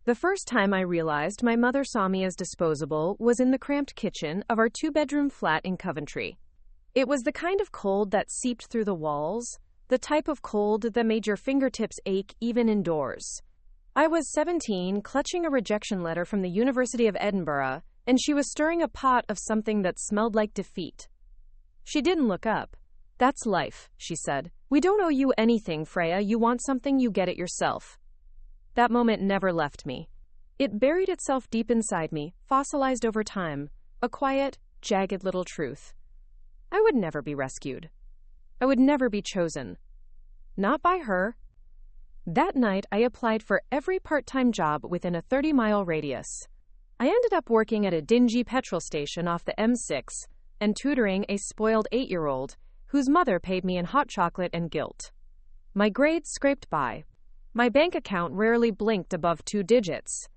The first time I realized my mother saw me as disposable was in the cramped kitchen of our two-bedroom flat in Coventry. It was the kind of cold that seeped through the walls, the type of cold that made your fingertips ache even indoors. I was 17, clutching a rejection letter from the University of Edinburgh, and she was stirring a pot of something that smelled like defeat. She didn't look up. "That's life," she said. "We don't owe you anything, Freya. You want something, you get it yourself." That moment never left me. It buried itself deep inside me, fossilized over time, a quiet, jagged little truth. I would never be rescued. I would never be chosen. Not by her. That night, I applied for every part-time job within a 30-mile radius. I ended up working at a dingy petrol station off the M6 and tutoring a spoiled 8-year-old whose mother paid me in hot chocolate and guilt. My grades scraped by. My bank account rarely blinked above 2 digits.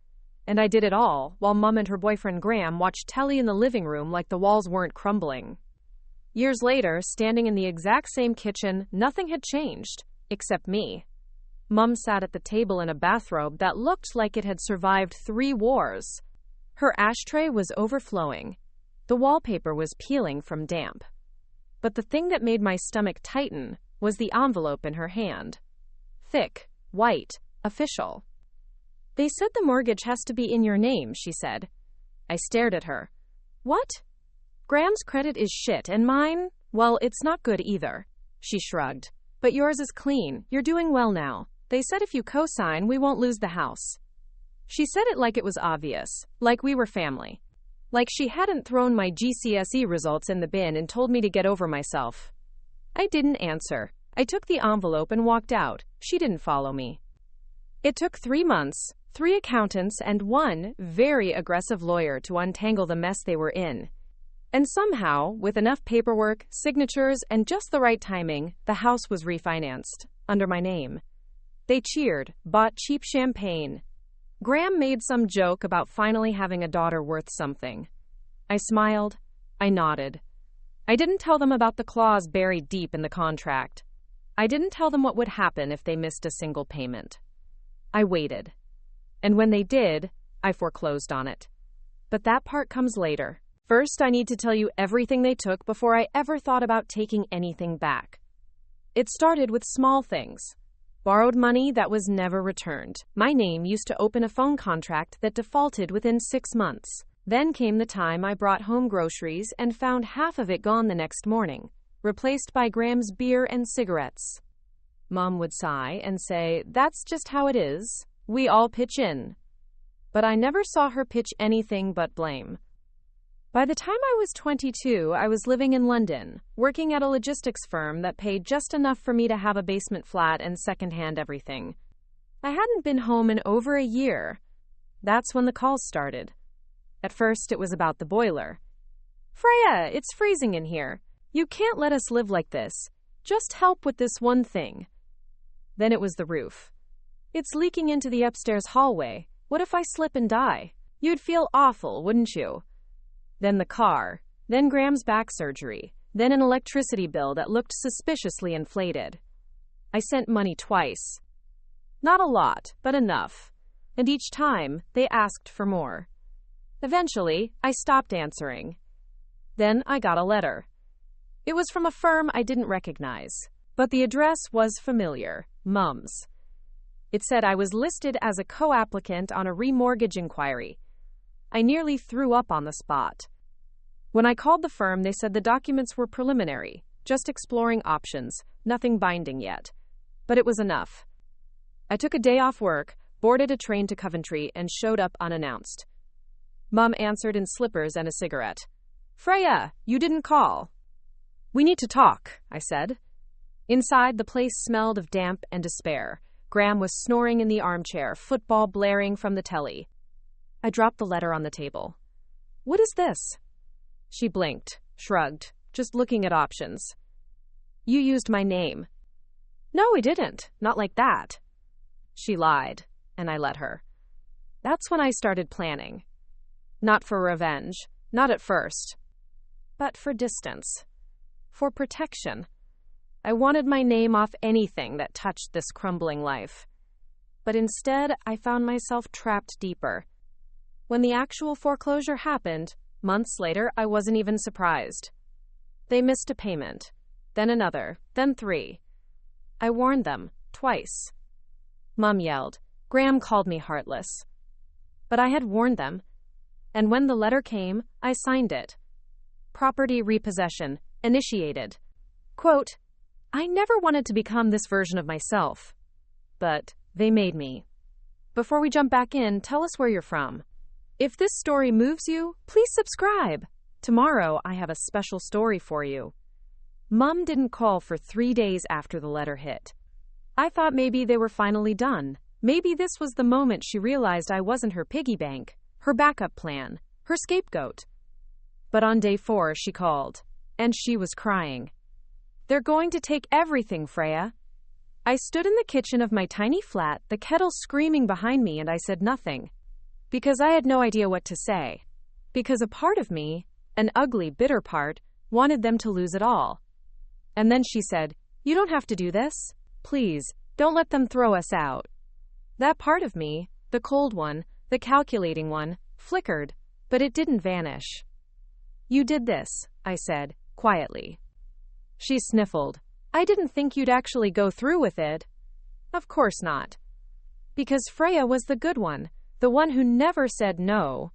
And I did it all while Mum and her boyfriend Graham watched telly in the living room like the walls weren't crumbling. Years later, standing in the exact same kitchen, nothing had changed, except me. Mum sat at the table in a bathrobe that looked like it had survived 3 wars. Her ashtray was overflowing. The wallpaper was peeling from damp. But the thing that made my stomach tighten was the envelope in her hand. Thick, white, official. "They said the mortgage has to be in your name," she said. I stared at her. "What? Graham's credit is shit, and mine? Well, it's not good either." She shrugged. "But yours is clean. You're doing well now. They said if you co-sign, we won't lose the house." She said it like it was obvious, like we were family. Like she hadn't thrown my GCSE results in the bin and told me to get over myself. I didn't answer. I took the envelope and walked out. She didn't follow me. It took 3 months, 3 accountants, and 1 very aggressive lawyer to untangle the mess they were in. And somehow, with enough paperwork, signatures, and just the right timing, the house was refinanced, under my name. They cheered, bought cheap champagne. Graham made some joke about finally having a daughter worth something. I smiled. I nodded. I didn't tell them about the clause buried deep in the contract. I didn't tell them what would happen if they missed a single payment. I waited. And when they did, I foreclosed on it. But that part comes later. First, I need to tell you everything they took before I ever thought about taking anything back. It started with small things. Borrowed money that was never returned. My name used to open a phone contract that defaulted within 6 months. Then came the time I brought home groceries and found half of it gone the next morning, replaced by Graham's beer and cigarettes. Mom would sigh and say, "That's just how it is. We all pitch in." But I never saw her pitch anything but blame. By the time I was 22, I was living in London, working at a logistics firm that paid just enough for me to have a basement flat and secondhand everything. I hadn't been home in over a year. That's when the calls started. At first, it was about the boiler. "Freya, it's freezing in here. You can't let us live like this. Just help with this one thing." Then it was the roof. "It's leaking into the upstairs hallway. What if I slip and die? You'd feel awful, wouldn't you?" Then the car, then Graham's back surgery, then an electricity bill that looked suspiciously inflated. I sent money twice. Not a lot, but enough. And each time, they asked for more. Eventually, I stopped answering. Then I got a letter. It was from a firm I didn't recognize, but the address was familiar, Mum's. It said I was listed as a co-applicant on a remortgage inquiry. I nearly threw up on the spot. When I called the firm, they said the documents were preliminary, just exploring options, nothing binding yet. But it was enough. I took a day off work, boarded a train to Coventry, and showed up unannounced. Mum answered in slippers and a cigarette. "Freya, you didn't call." "We need to talk," I said. Inside, the place smelled of damp and despair. Graham was snoring in the armchair, football blaring from the telly. I dropped the letter on the table. "What is this?" She blinked, shrugged, just looking at options. "You used my name." "No, I didn't. Not like that." She lied, and I let her. That's when I started planning. Not for revenge, not at first, but for distance, for protection. I wanted my name off anything that touched this crumbling life. but instead I found myself trapped deeper. When the actual foreclosure happened, months later, I wasn't even surprised. They missed a payment, then another, then 3. I warned them, twice. Mom yelled. Graham called me heartless. But I had warned them, and when the letter came, I signed it. Property repossession, initiated. Quote, I never wanted to become this version of myself, but they made me. Before we jump back in, tell us where you're from. If this story moves you, please subscribe. Tomorrow, I have a special story for you. Mom didn't call for 3 days after the letter hit. I thought maybe they were finally done. Maybe this was the moment she realized I wasn't her piggy bank, her backup plan, her scapegoat. But on day 4, she called, and she was crying. They're going to take everything, Freya. I stood in the kitchen of my tiny flat, the kettle screaming behind me, and I said nothing. Because I had no idea what to say. Because a part of me, an ugly, bitter part, wanted them to lose it all. And then she said, you don't have to do this. Please, don't let them throw us out. That part of me, the cold one, the calculating one, flickered, but it didn't vanish. You did this, I said, quietly. She sniffled. I didn't think you'd actually go through with it. Of course not. Because Freya was the good one, the one who never said no,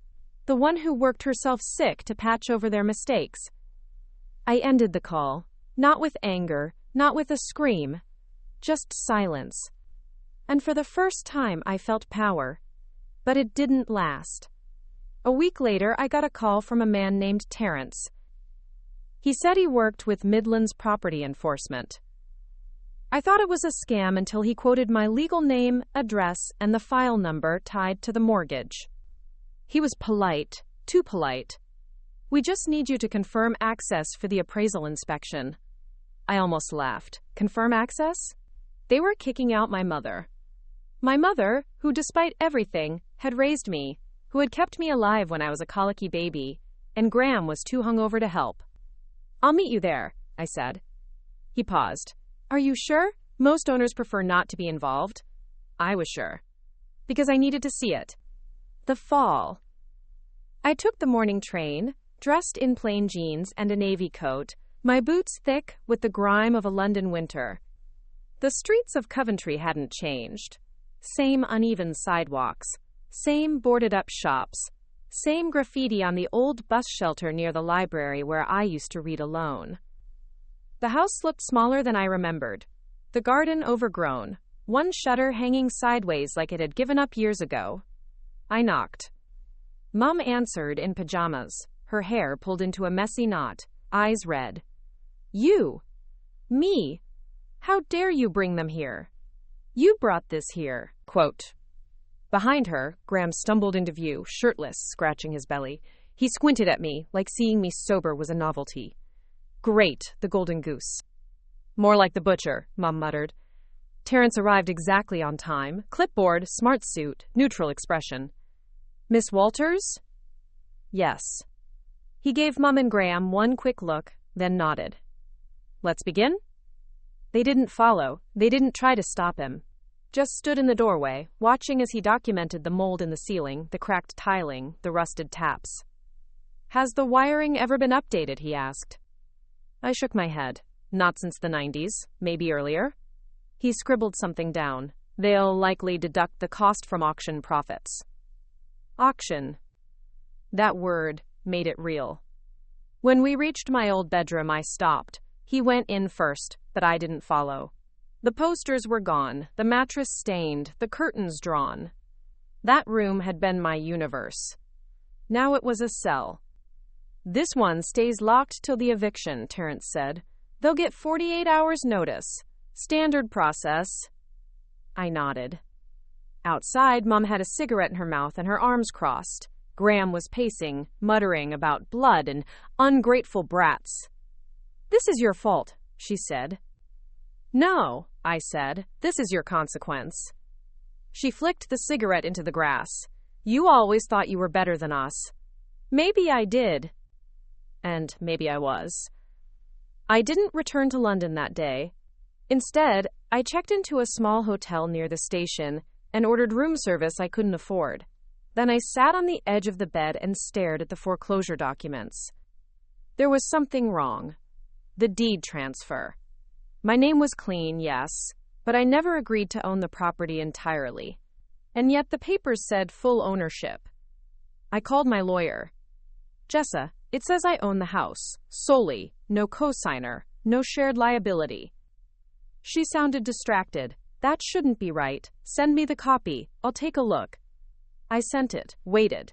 the one who worked herself sick to patch over their mistakes. I ended the call, not with anger, not with a scream, just silence. And for the first time, I felt power. But it didn't last. A week later, I got a call from a man named Terrence. He said he worked with Midlands Property Enforcement. I thought it was a scam until he quoted my legal name, address, and the file number tied to the mortgage. He was polite, too polite. We just need you to confirm access for the appraisal inspection. I almost laughed. Confirm access? They were kicking out my mother. My mother, who despite everything, had raised me, who had kept me alive when I was a colicky baby, and Graham was too hungover to help. I'll meet you there, I said. He paused. Are you sure? Most owners prefer not to be involved. I was sure. Because I needed to see it. The fall. I took the morning train, dressed in plain jeans and a navy coat, my boots thick with the grime of a London winter. The streets of Coventry hadn't changed. Same uneven sidewalks, same boarded-up shops, same graffiti on the old bus shelter near the library where I used to read alone. The house looked smaller than I remembered. The garden overgrown, one shutter hanging sideways like it had given up years ago. I knocked. Mom answered in pajamas, her hair pulled into a messy knot, eyes red. You? Me? How dare you bring them here? You brought this here. Quote. Behind her, Graham stumbled into view, shirtless, scratching his belly. He squinted at me, like seeing me sober was a novelty. Great, the golden goose. More like the butcher, Mom muttered. Terrence arrived exactly on time, clipboard, smart suit, neutral expression. Miss Walters? Yes. He gave Mom and Graham one quick look, then nodded. Let's begin? They didn't follow. They didn't try to stop him. Just stood in the doorway, watching as he documented the mold in the ceiling, the cracked tiling, the rusted taps. Has the wiring ever been updated? He asked. I shook my head. Not since the 90s, maybe earlier. He scribbled something down. They'll likely deduct the cost from auction profits. Auction. That word made it real. When we reached my old bedroom, I stopped. He went in first, but I didn't follow. The posters were gone, the mattress stained, the curtains drawn. That room had been my universe. Now it was a cell. This one stays locked till the eviction, Terrence said. They'll get 48 hours notice. Standard process. I nodded. Outside, Mom had a cigarette in her mouth and her arms crossed. Graham was pacing, muttering about blood and ungrateful brats. This is your fault, she said. No, I said. This is your consequence. She flicked the cigarette into the grass. You always thought you were better than us. Maybe I did. And maybe I was. I didn't return to London that day. Instead, I checked into a small hotel near the station, and ordered room service I couldn't afford. Then I sat on the edge of the bed and stared at the foreclosure documents. There was something wrong. The deed transfer. My name was clean, yes, but I never agreed to own the property entirely. And yet the papers said full ownership. I called my lawyer. Jessa, it says I own the house, solely, no cosigner, no shared liability. She sounded distracted. That shouldn't be right. Send me the copy. I'll take a look. I sent it, waited.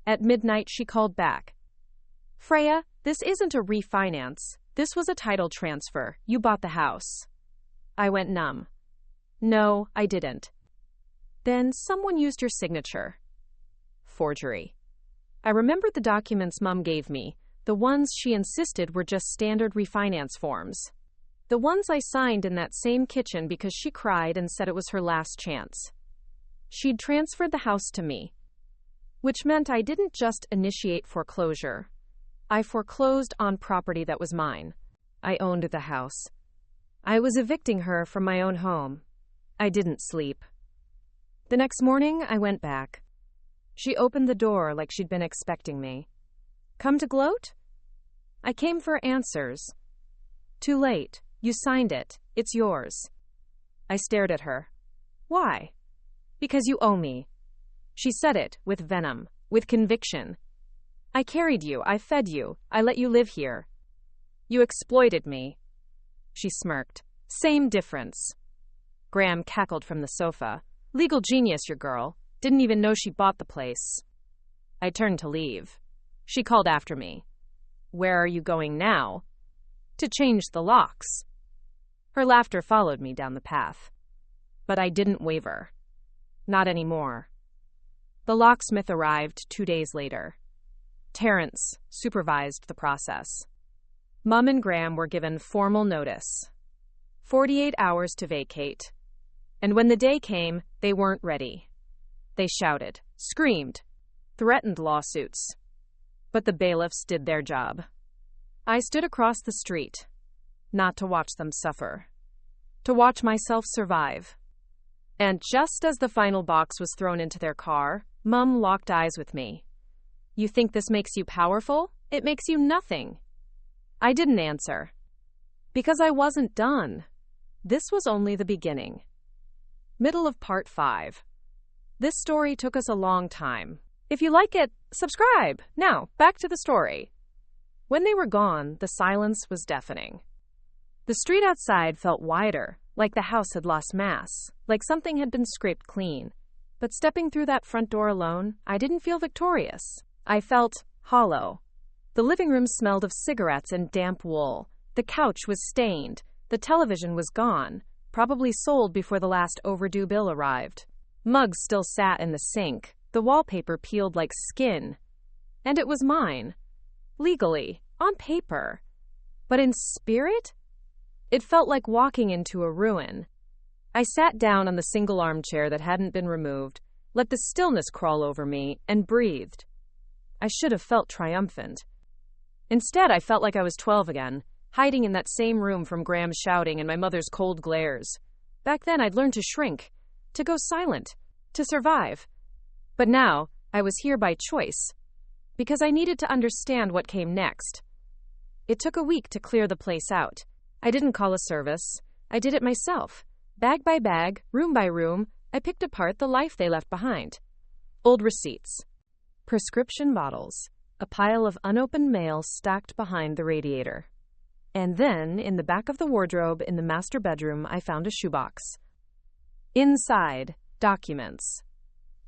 At midnight, she called back. Freya, this isn't a refinance. This was a title transfer. You bought the house. I went numb. No, I didn't. Then someone used your signature. Forgery. I remembered the documents Mum gave me. The ones she insisted were just standard refinance forms. The ones I signed in that same kitchen because she cried and said it was her last chance. She'd transferred the house to me, which meant I didn't just initiate foreclosure. I foreclosed on property that was mine. I owned the house. I was evicting her from my own home. I didn't sleep. The next morning, I went back. She opened the door like she'd been expecting me. Come to gloat? I came for answers. Too late. You signed it. It's yours. I stared at her. Why? Because you owe me. She said it with venom, with conviction. I carried you. I fed you. I let you live here. You exploited me. She smirked. Same difference. Graham cackled from the sofa. Legal genius, your girl. Didn't even know she bought the place. I turned to leave. She called after me. Where are you going now? To change the locks. Her laughter followed me down the path. But I didn't waver. Not anymore. The locksmith arrived 2 days later. Terrence supervised the process. Mum and Graham were given formal notice. 48 hours to vacate. And when the day came, they weren't ready. They shouted, screamed, threatened lawsuits. But the bailiffs did their job. I stood across the street, not to watch them suffer, to watch myself survive. And just as the final box was thrown into their car, Mum locked eyes with me. You think this makes you powerful? It makes you nothing. I didn't answer. Because I wasn't done. This was only the beginning. Middle of part 5. This story took us a long time. If you like it, subscribe. Now, back to the story. When they were gone, the silence was deafening. The street outside felt wider, like the house had lost mass, like something had been scraped clean. But stepping through that front door alone, I didn't feel victorious. I felt hollow. The living room smelled of cigarettes and damp wool. The couch was stained. The television was gone, probably sold before the last overdue bill arrived. Mugs still sat in the sink. The wallpaper peeled like skin. And it was mine. Legally, on paper. But in spirit? It felt like walking into a ruin. I sat down on the single armchair that hadn't been removed, let the stillness crawl over me, and breathed. I should have felt triumphant. Instead, I felt like I was 12 again, hiding in that same room from Graham's shouting and my mother's cold glares. Back then, I'd learned to shrink, to go silent, to survive. But now, I was here by choice, because I needed to understand what came next. It took a week to clear the place out. I didn't call a service. I did it myself. Bag by bag, room by room, I picked apart the life they left behind. Old receipts. Prescription bottles. A pile of unopened mail stacked behind the radiator. And then, in the back of the wardrobe in the master bedroom, I found a shoebox. Inside, documents.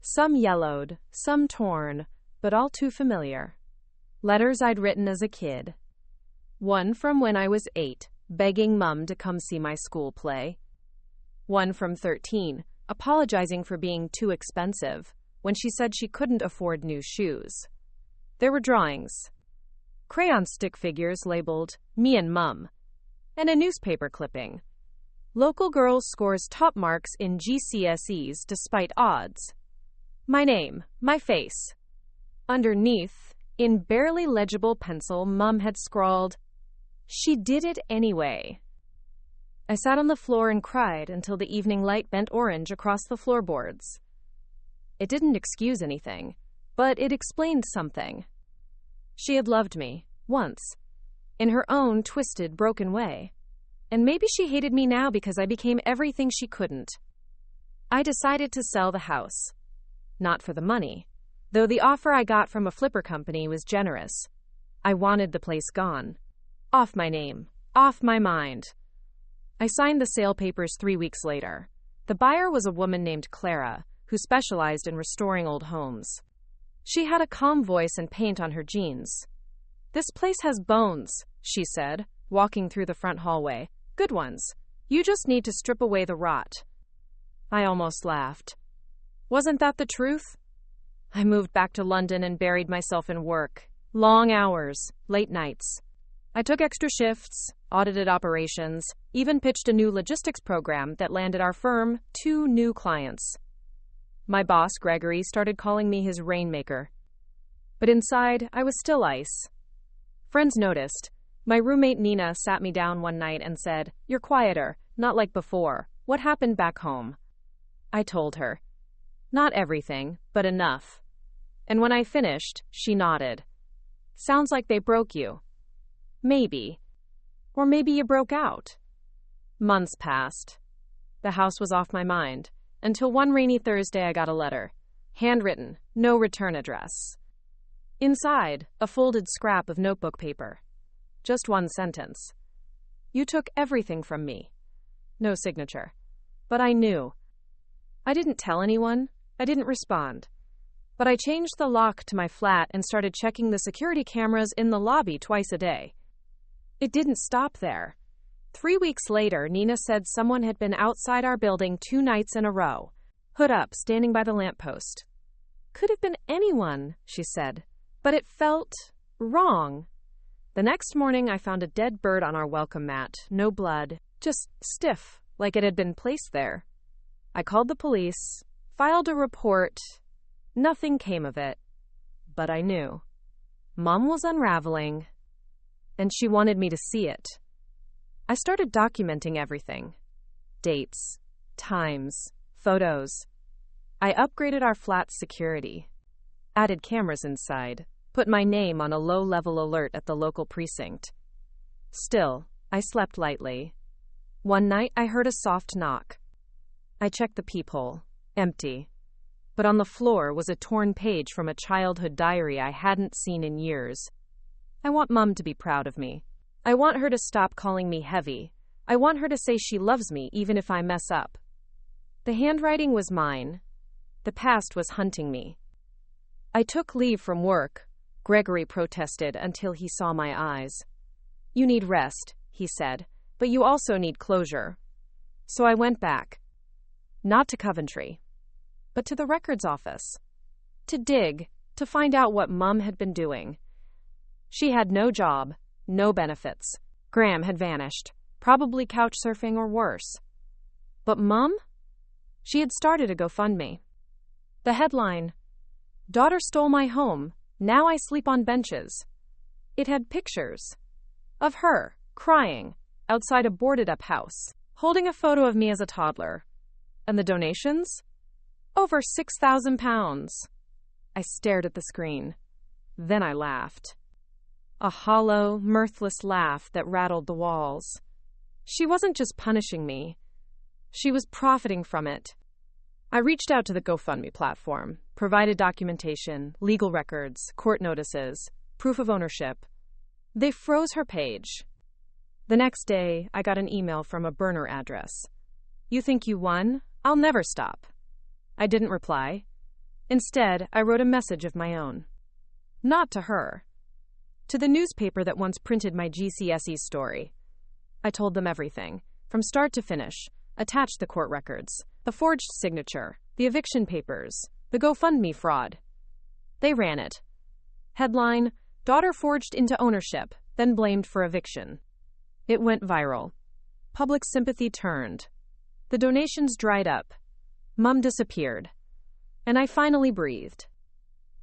Some yellowed, some torn, but all too familiar. Letters I'd written as a kid. One from when I was 8, begging Mum to come see my school play. One from 13, apologizing for being too expensive, when she said she couldn't afford new shoes. There were drawings. Crayon stick figures labeled, Me and Mum. And a newspaper clipping. Local girl scores top marks in GCSEs despite odds. My name, my face. Underneath, in barely legible pencil, Mum had scrawled, She did it anyway. I sat on the floor and cried until the evening light bent orange across the floorboards. It didn't excuse anything, but it explained something. She had loved me, once, in her own twisted, broken way. And maybe she hated me now because I became everything she couldn't. I decided to sell the house. Not for the money, though the offer I got from a flipper company was generous. I wanted the place gone. Off my name. Off my mind. I signed the sale papers 3 weeks later. The buyer was a woman named Clara, who specialized in restoring old homes. She had a calm voice and paint on her jeans. "This place has bones," she said, walking through the front hallway. "Good ones. You just need to strip away the rot." I almost laughed. Wasn't that the truth? I moved back to London and buried myself in work. Long hours, late nights. I took extra shifts, audited operations, even pitched a new logistics program that landed our firm 2 new clients. My boss, Gregory, started calling me his rainmaker. But inside, I was still ice. Friends noticed. My roommate Nina sat me down one night and said, "You're quieter, not like before. What happened back home?" I told her. Not everything, but enough. And when I finished, she nodded. "Sounds like they broke you." Maybe. Or maybe you broke out. Months passed. The house was off my mind, until one rainy Thursday I got a letter. Handwritten, no return address. Inside, a folded scrap of notebook paper. Just one sentence. "You took everything from me." No signature. But I knew. I didn't tell anyone. I didn't respond. But I changed the lock to my flat and started checking the security cameras in the lobby twice a day. It didn't stop there. 3 weeks later, Nina said someone had been outside our building 2 nights in a row, hood up, standing by the lamppost. Could have been anyone, she said, but it felt wrong. The next morning, I found a dead bird on our welcome mat, no blood, just stiff, like it had been placed there. I called the police, filed a report. Nothing came of it, but I knew. Mom was unraveling, and she wanted me to see it. I started documenting everything. Dates, times, photos. I upgraded our flat's security, added cameras inside, put my name on a low-level alert at the local precinct. Still, I slept lightly. One night, I heard a soft knock. I checked the peephole. Empty. But on the floor was a torn page from a childhood diary I hadn't seen in years. I want Mom to be proud of me. I want her to stop calling me heavy. I want her to say she loves me even if I mess up. The handwriting was mine. The past was hunting me. I took leave from work. Gregory protested until he saw my eyes. "You need rest," he said, "but you also need closure." So I went back. Not to Coventry, but to the records office. To dig, to find out what Mom had been doing. She had no job, no benefits. Graham had vanished, probably couch surfing or worse. But Mom? She had started a GoFundMe. The headline, "Daughter stole my home, now I sleep on benches." It had pictures of her, crying, outside a boarded-up house, holding a photo of me as a toddler. And the donations? Over £6,000. I stared at the screen. Then I laughed. A hollow, mirthless laugh that rattled the walls. She wasn't just punishing me. She was profiting from it. I reached out to the GoFundMe platform, provided documentation, legal records, court notices, proof of ownership. They froze her page. The next day, I got an email from a burner address. "You think you won? I'll never stop." I didn't reply. Instead, I wrote a message of my own. Not to her. To the newspaper that once printed my GCSE story. I told them everything, from start to finish, attached the court records, the forged signature, the eviction papers, the GoFundMe fraud. They ran it. Headline, "Daughter forged into ownership, then blamed for eviction." It went viral. Public sympathy turned. The donations dried up. Mom disappeared. And I finally breathed.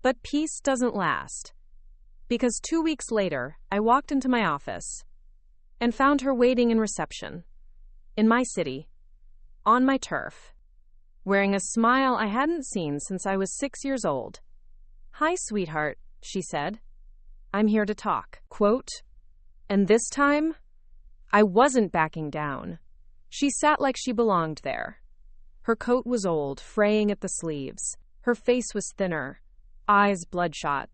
But peace doesn't last. Because 2 weeks later, I walked into my office and found her waiting in reception. in my city, on my turf, wearing a smile I hadn't seen since I was 6 years old. "Hi, sweetheart," she said. "I'm here to talk." Quote, and this time, I wasn't backing down. She sat like she belonged there. Her coat was old, fraying at the sleeves. Her face was thinner, eyes bloodshot,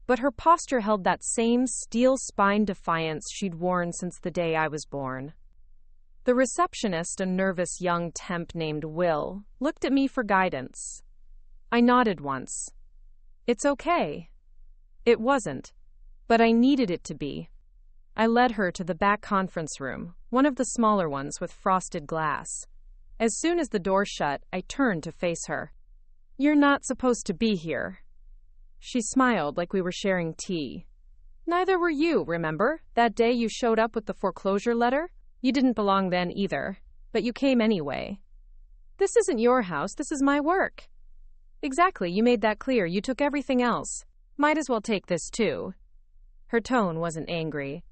but her posture held that same steel-spined defiance she'd worn since the day I was born. The receptionist, a nervous young temp named Will, looked at me for guidance. I nodded once. It's okay. It wasn't, but I needed it to be. I led her to the back conference room, one of the smaller ones with frosted glass. As soon as the door shut, I turned to face her. "You're not supposed to be here." She smiled like we were sharing tea. "Neither were you, remember? That day you showed up with the foreclosure letter? You didn't belong then either, but you came anyway." "This isn't your house, this is my work." "Exactly, you made that clear. You took everything else. Might as well take this too." Her tone wasn't angry.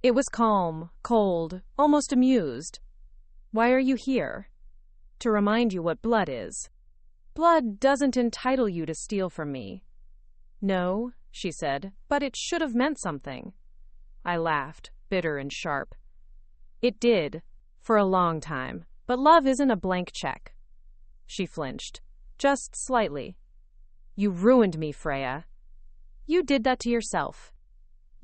It was calm, cold, almost amused. "Why are you here?" "To remind you what blood is. Blood doesn't entitle you to steal from me." "No," she said, "but it should have meant something." I laughed, bitter and sharp. "It did, for a long time, but love isn't a blank check." She flinched, just slightly. "You ruined me, Freya." "You did that to yourself.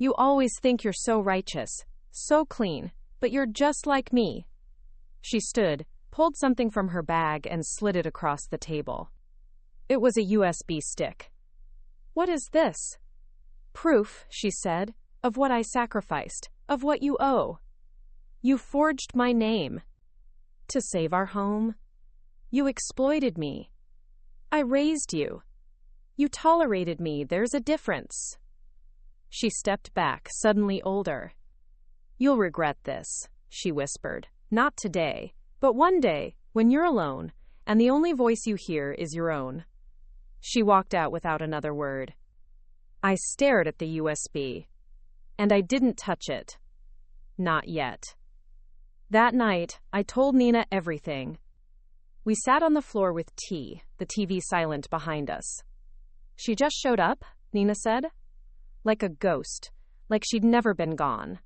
You always think you're so righteous, so clean, but you're just like me." She stood, pulled something from her bag, and slid it across the table. It was a USB stick. "What is this?" "Proof," she said, "of what I sacrificed, of what you owe. You forged my name. To save our home. You exploited me. I raised you. You tolerated me. There's a difference." She stepped back, suddenly older. "You'll regret this," she whispered. "Not today, but one day, when you're alone, and the only voice you hear is your own." She walked out without another word. I stared at the USB, and I didn't touch it. Not yet. That night, I told Nina everything. We sat on the floor with tea, the TV silent behind us. "She just showed up," Nina said. "Like a ghost, like she'd never been gone.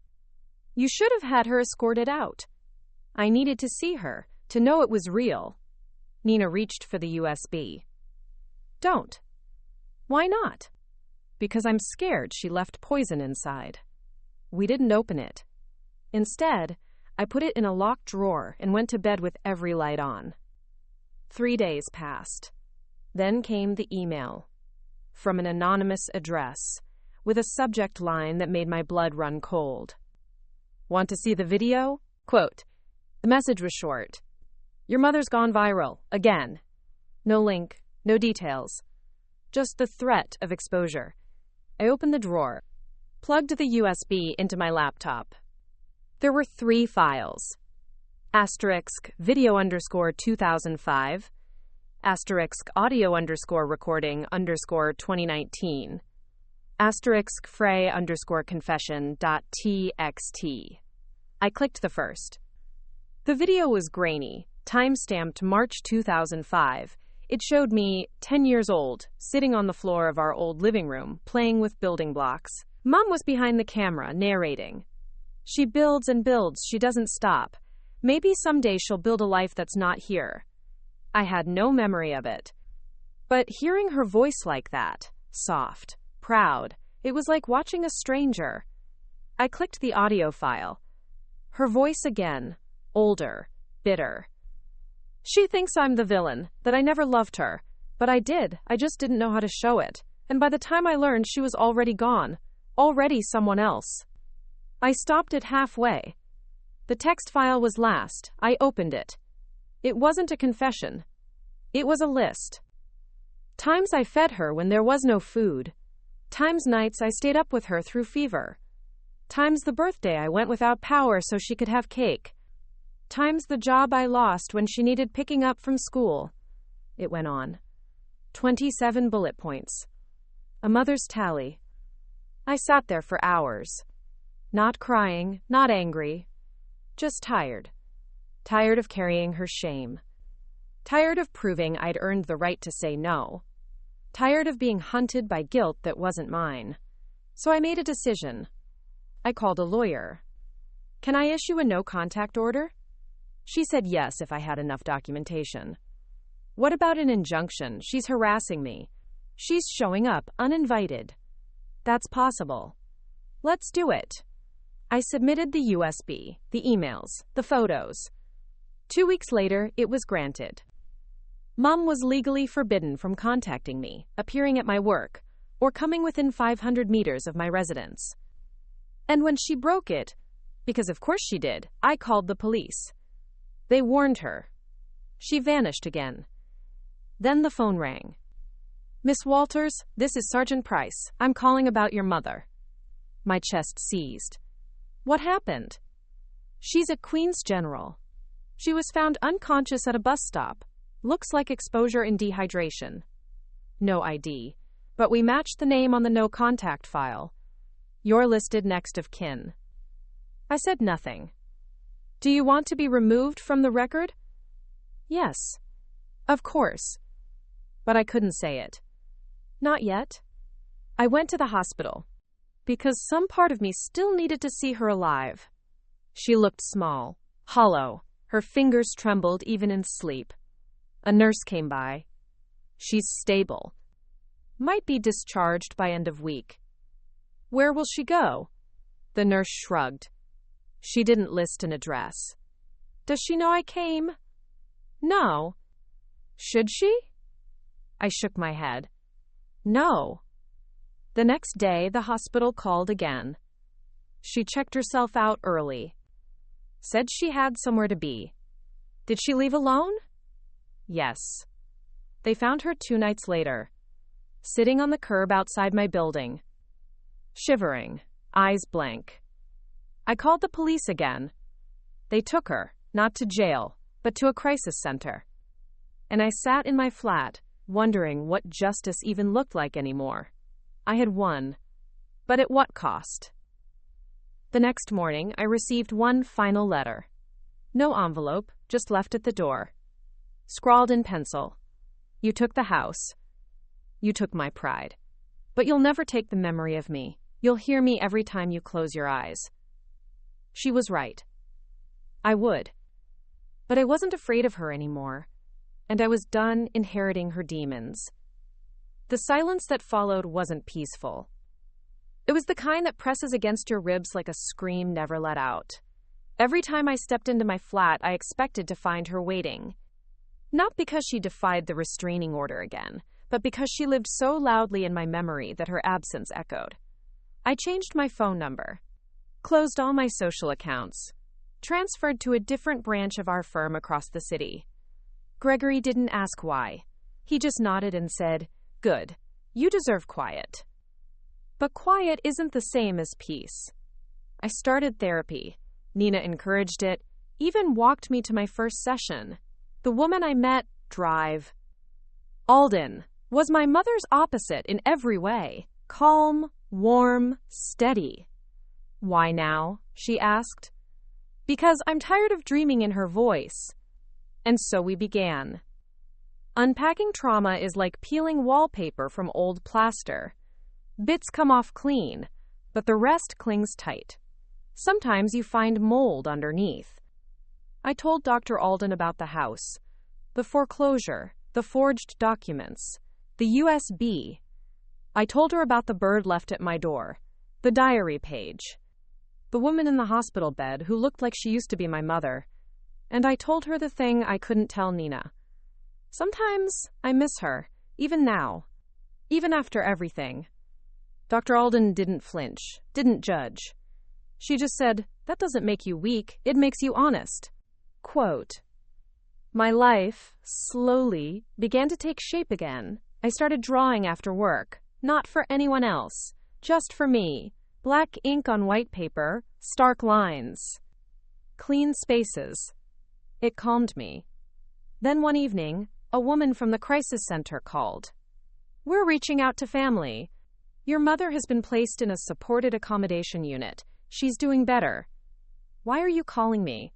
You should have had her escorted out. I needed to see her, to know it was real." Nina reached for the USB. "Don't." "Why not?" "Because I'm scared she left poison inside." We didn't open it. Instead, I put it in a locked drawer and went to bed with every light on. 3 days passed. Then came the email. From an anonymous address, with a subject line that made my blood run cold. "Want to see the video?" Quote. The message was short. "Your mother's gone viral, again." No link, no details. Just the threat of exposure. I opened the drawer, plugged the USB into my laptop. There were 3 files. *video_2005, *audio_recording_2019, *Frey_confession.txt. I clicked the first. The video was grainy, time-stamped March 2005. It showed me, 10 years old, sitting on the floor of our old living room, playing with building blocks. Mom was behind the camera, narrating. "She builds and builds, she doesn't stop. Maybe someday she'll build a life that's not here." I had no memory of it. But hearing her voice like that, soft, proud, it was like watching a stranger. I clicked the audio file. Her voice again, older, bitter. "She thinks I'm the villain, that I never loved her. But I did, I just didn't know how to show it. And by the time I learned, she was already gone. Already someone else." I stopped it halfway. The text file was last. I opened it. It wasn't a confession. It was a list. Times I fed her when there was no food. Times nights I stayed up with her through fever. Times the birthday I went without power so she could have cake. Times the job I lost when she needed picking up from school. It went on. 27 bullet points. A mother's tally. I sat there for hours. Not crying, not angry. Just tired. Tired of carrying her shame. Tired of proving I'd earned the right to say no. Tired of being hunted by guilt that wasn't mine. So I made a decision. I called a lawyer. "Can I issue a no-contact order?" She said yes if I had enough documentation. "What about an injunction? She's harassing me. She's showing up uninvited." "That's possible." "Let's do it." I submitted the USB, the emails, the photos. 2 weeks later, it was granted. Mom was legally forbidden from contacting me, appearing at my work, or coming within 500 meters of my residence. And when she broke it, because of course she did, I called the police. They warned her. She vanished again. Then the phone rang. "Miss Walters, this is Sergeant Price. I'm calling about your mother." My chest seized. "What happened?" "She's a Queens General. She was found unconscious at a bus stop. Looks like exposure and dehydration. No ID, but we matched the name on the no contact file. You're listed next of kin." I said nothing. "Do you want to be removed from the record?" "Yes." "Of course." But I couldn't say it. Not yet. I went to the hospital, because some part of me still needed to see her alive. She looked small, hollow. Her fingers trembled even in sleep. A nurse came by. "She's stable. Might be discharged by end of week." "Where will she go?" The nurse shrugged. She didn't list an address. "Does she know I came?" "No." "Should she?" I shook my head. "No." The next day, the hospital called again. She checked herself out early. Said she had somewhere to be. Did she leave alone? Yes. They found her 2 nights later, sitting on the curb outside my building, shivering, eyes blank. I called the police again. They took her, not to jail, but to a crisis center. And I sat in my flat, wondering what justice even looked like anymore. I had won, but at what cost? The next morning, I received one final letter. No envelope, just left at the door. Scrawled in pencil. "You took the house. You took my pride. But you'll never take the memory of me. You'll hear me every time you close your eyes." She was right. I would. But I wasn't afraid of her anymore, and I was done inheriting her demons. The silence that followed wasn't peaceful. It was the kind that presses against your ribs like a scream never let out. Every time I stepped into my flat, I expected to find her waiting. Not because she defied the restraining order again, but because she lived so loudly in my memory that her absence echoed. I changed my phone number, closed all my social accounts, transferred to a different branch of our firm across the city. Gregory didn't ask why. He just nodded and said, "Good, you deserve quiet." But quiet isn't the same as peace. I started therapy. Nina encouraged it, even walked me to my first session. The woman I met, Drive. Alden, was my mother's opposite in every way. Calm, warm, steady. "Why now?" she asked. "Because I'm tired of dreaming in her voice." And so we began. Unpacking trauma is like peeling wallpaper from old plaster. Bits come off clean, but the rest clings tight. Sometimes you find mold underneath. I told Dr. Alden about the house, the foreclosure, the forged documents, the USB. I told her about the bird left at my door, the diary page, the woman in the hospital bed who looked like she used to be my mother, and I told her the thing I couldn't tell Nina. Sometimes I miss her, even now, even after everything. Dr. Alden didn't flinch, didn't judge. She just said, "That doesn't make you weak, it makes you honest." Quote, "My life, slowly, began to take shape again. I started drawing after work, not for anyone else, just for me. Black ink on white paper, stark lines, clean spaces. It calmed me. Then one evening, a woman from the crisis center called. 'We're reaching out to family. Your mother has been placed in a supported accommodation unit. She's doing better. Why are you calling me?'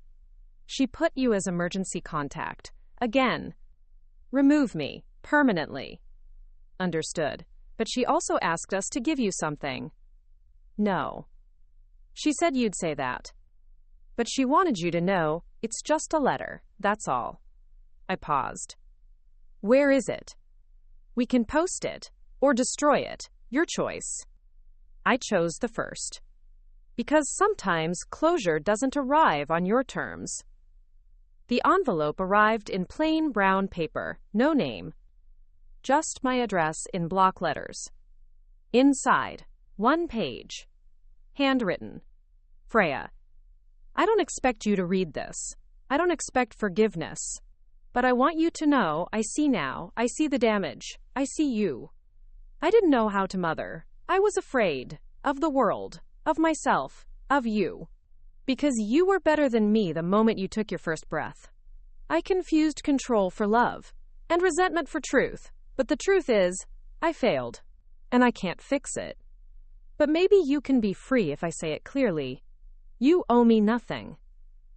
She put you as emergency contact. Again. Remove me. Permanently. Understood. But she also asked us to give you something. No. She said you'd say that. But she wanted you to know, it's just a letter, that's all. I paused. Where is it? We can post it, or destroy it, your choice. I chose the first. Because sometimes closure doesn't arrive on your terms. The envelope arrived in plain brown paper, no name. Just my address in block letters. Inside, 1 page. Handwritten. Freya. I don't expect you to read this. I don't expect forgiveness. But I want you to know, I see now, I see the damage. I see you. I didn't know how to mother. I was afraid. Of the world. Of myself. Of you. Because you were better than me the moment you took your first breath. I confused control for love. And resentment for truth. But the truth is, I failed. And I can't fix it. But maybe you can be free if I say it clearly. You owe me nothing.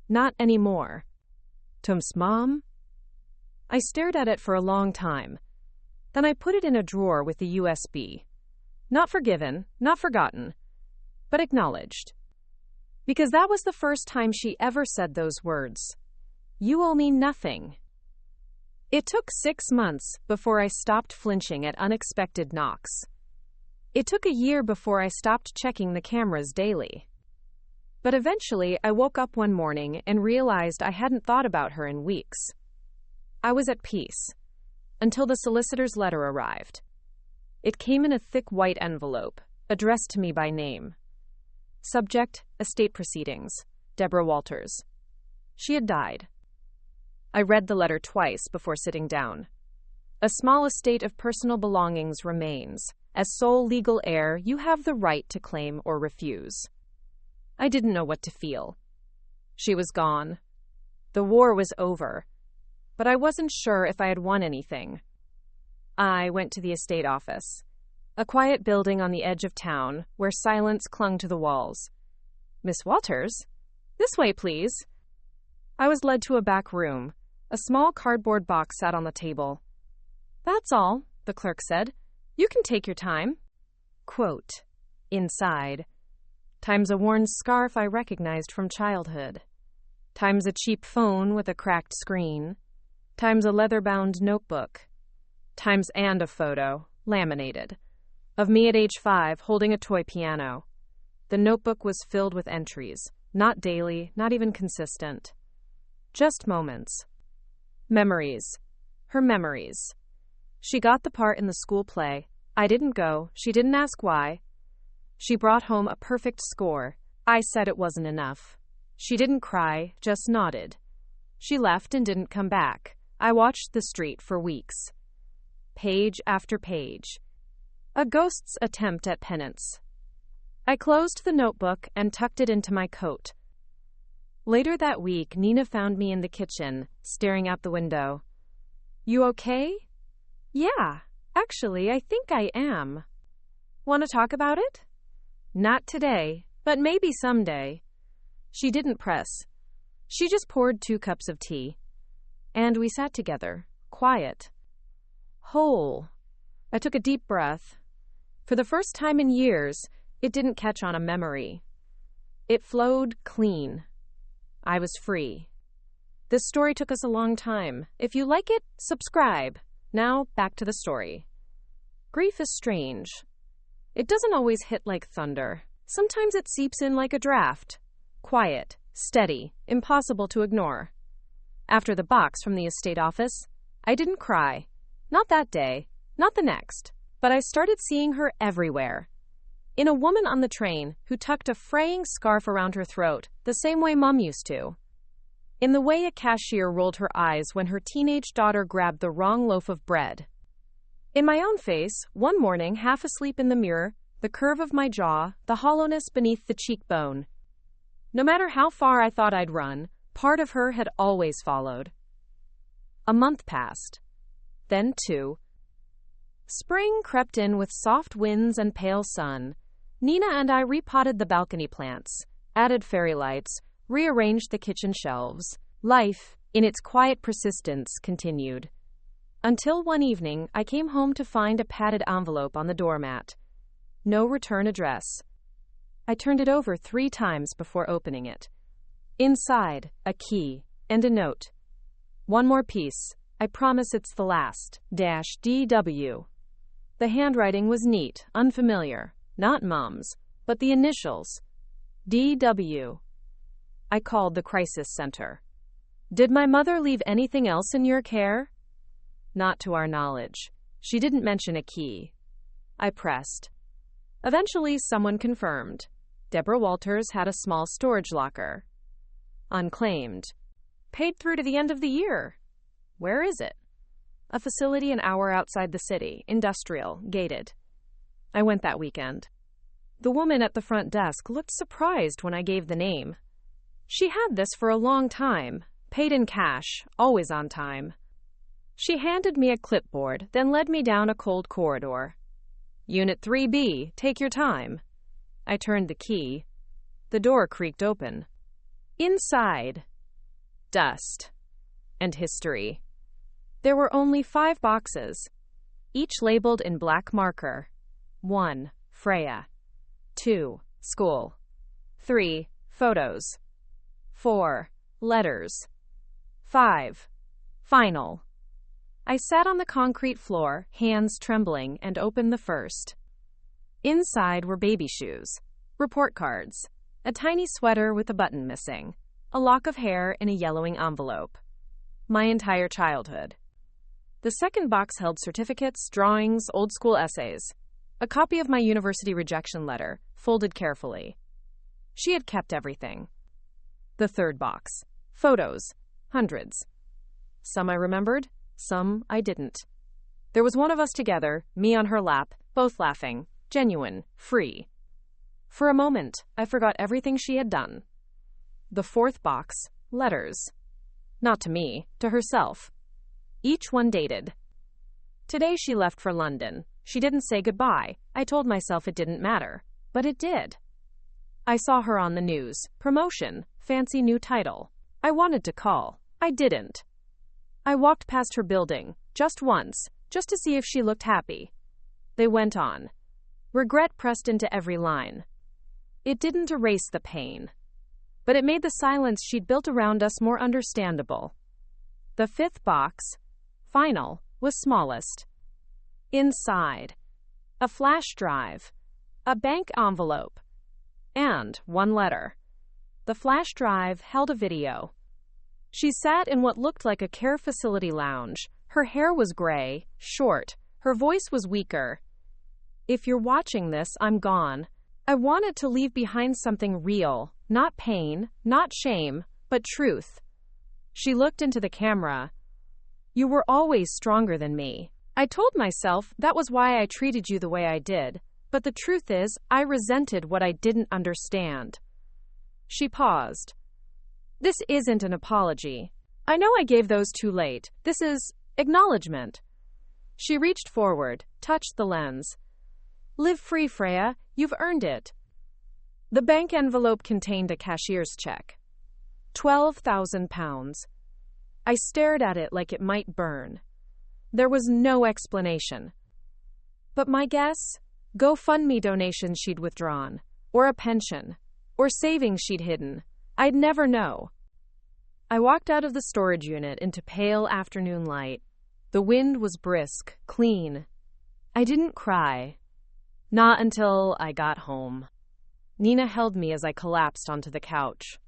Not anymore. Tom's mom? I stared at it for a long time. Then I put it in a drawer with the USB. Not forgiven, not forgotten, but acknowledged. Because that was the first time she ever said those words. You owe me nothing. It took 6 months before I stopped flinching at unexpected knocks. It took a year before I stopped checking the cameras daily. But eventually, I woke up one morning and realized I hadn't thought about her in weeks. I was at peace, until the solicitor's letter arrived. It came in a thick white envelope, addressed to me by name. Subject, estate proceedings, Deborah Walters. She had died. I read the letter twice before sitting down. A small estate of personal belongings remains. As sole legal heir, you have the right to claim or refuse. I didn't know what to feel. She was gone. The war was over. But I wasn't sure if I had won anything. I went to the estate office, a quiet building on the edge of town where silence clung to the walls. Miss Walters? This way, please. I was led to a back room. A small cardboard box sat on the table. That's all, the clerk said. You can take your time. Quote, inside. Times a worn scarf I recognized from childhood. Times a cheap phone with a cracked screen. Times a leather-bound notebook. Times and a photo, laminated, of me at age 5 holding a toy piano. The notebook was filled with entries, not daily, not even consistent. Just moments. Memories. Her memories. She got the part in the school play. I didn't go. She didn't ask why. She brought home a perfect score. I said it wasn't enough. She didn't cry, just nodded. She left and didn't come back. I watched the street for weeks. Page after page. A ghost's attempt at penance. I closed the notebook and tucked it into my coat. Later that week, Nina found me in the kitchen, staring out the window. You okay? Yeah, actually, I think I am. Want to talk about it? Not today, but maybe someday. She didn't press. She just poured 2 cups of tea. And we sat together, quiet. Whole. I took a deep breath. For the first time in years, it didn't catch on a memory. It flowed clean. I was free. This story took us a long time. If you like it, subscribe. Now, back to the story. Grief is strange. It doesn't always hit like thunder. Sometimes it seeps in like a draft. Quiet, steady, impossible to ignore. After the box from the estate office, I didn't cry. Not that day, not the next. But I started seeing her everywhere. In a woman on the train who tucked a fraying scarf around her throat, the same way Mom used to. In the way a cashier rolled her eyes when her teenage daughter grabbed the wrong loaf of bread. In my own face, one morning, half asleep in the mirror, the curve of my jaw, the hollowness beneath the cheekbone. No matter how far I thought I'd run, part of her had always followed. A month passed. Then 2. Spring crept in with soft winds and pale sun. Nina and I repotted the balcony plants, added fairy lights, rearranged the kitchen shelves. Life, in its quiet persistence, continued. Until one evening, I came home to find a padded envelope on the doormat. No return address. I turned it over 3 times before opening it. Inside, a key and a note. One more piece. I promise it's the last. DW. The handwriting was neat, unfamiliar. Not Mom's, but the initials. DW. I called the crisis center. Did my mother leave anything else in your care? Not to our knowledge. She didn't mention a key. I pressed. Eventually, someone confirmed. Deborah Walters had a small storage locker. Unclaimed. Paid through to the end of the year. Where is it? A facility an hour outside the city, industrial, gated. I went that weekend. The woman at the front desk looked surprised when I gave the name. She had this for a long time, paid in cash, always on time. She handed me a clipboard, then led me down a cold corridor. Unit 3B, take your time. I turned the key. The door creaked open. Inside, dust and history. There were only 5 boxes, each labeled in black marker. 1. Freya. 2. School. 3. Photos. 4. Letters. 5. Final. I sat on the concrete floor, hands trembling, and opened the first. Inside were baby shoes, report cards, a tiny sweater with a button missing, a lock of hair in a yellowing envelope. My entire childhood. The second box held certificates, drawings, old-school essays, a copy of my university rejection letter, folded carefully. She had kept everything. The third box. Photos. Hundreds. Some I remembered, some I didn't. There was one of us together, me on her lap, both laughing, genuine, free. For a moment, I forgot everything she had done. The fourth box. Letters. Not to me, to herself. Each one dated. Today she left for London. She didn't say goodbye. I told myself it didn't matter. But it did. I saw her on the news. Promotion. Fancy new title. I wanted to call. I didn't. I walked past her building, just once, just to see if she looked happy. They went on. Regret pressed into every line. It didn't erase the pain, but it made the silence she'd built around us more understandable. The fifth box, final, was smallest. Inside, a flash drive, a bank envelope, and one letter. The flash drive held a video. She sat in what looked like a care facility lounge. Her hair was gray, short. Her voice was weaker. If you're watching this, I'm gone. I wanted to leave behind something real, not pain, not shame, but truth. She looked into the camera. You were always stronger than me. I told myself that was why I treated you the way I did, but the truth is, I resented what I didn't understand. She paused. This isn't an apology. I know I gave those too late. This is acknowledgement. She reached forward, touched the lens. Live free, Freya. You've earned it. The bank envelope contained a cashier's check. £12,000. I stared at it like it might burn. There was no explanation. But my guess? GoFundMe donations she'd withdrawn, or a pension, or savings she'd hidden. I'd never know. I walked out of the storage unit into pale afternoon light. The wind was brisk, clean. I didn't cry. Not until I got home. Nina held me as I collapsed onto the couch.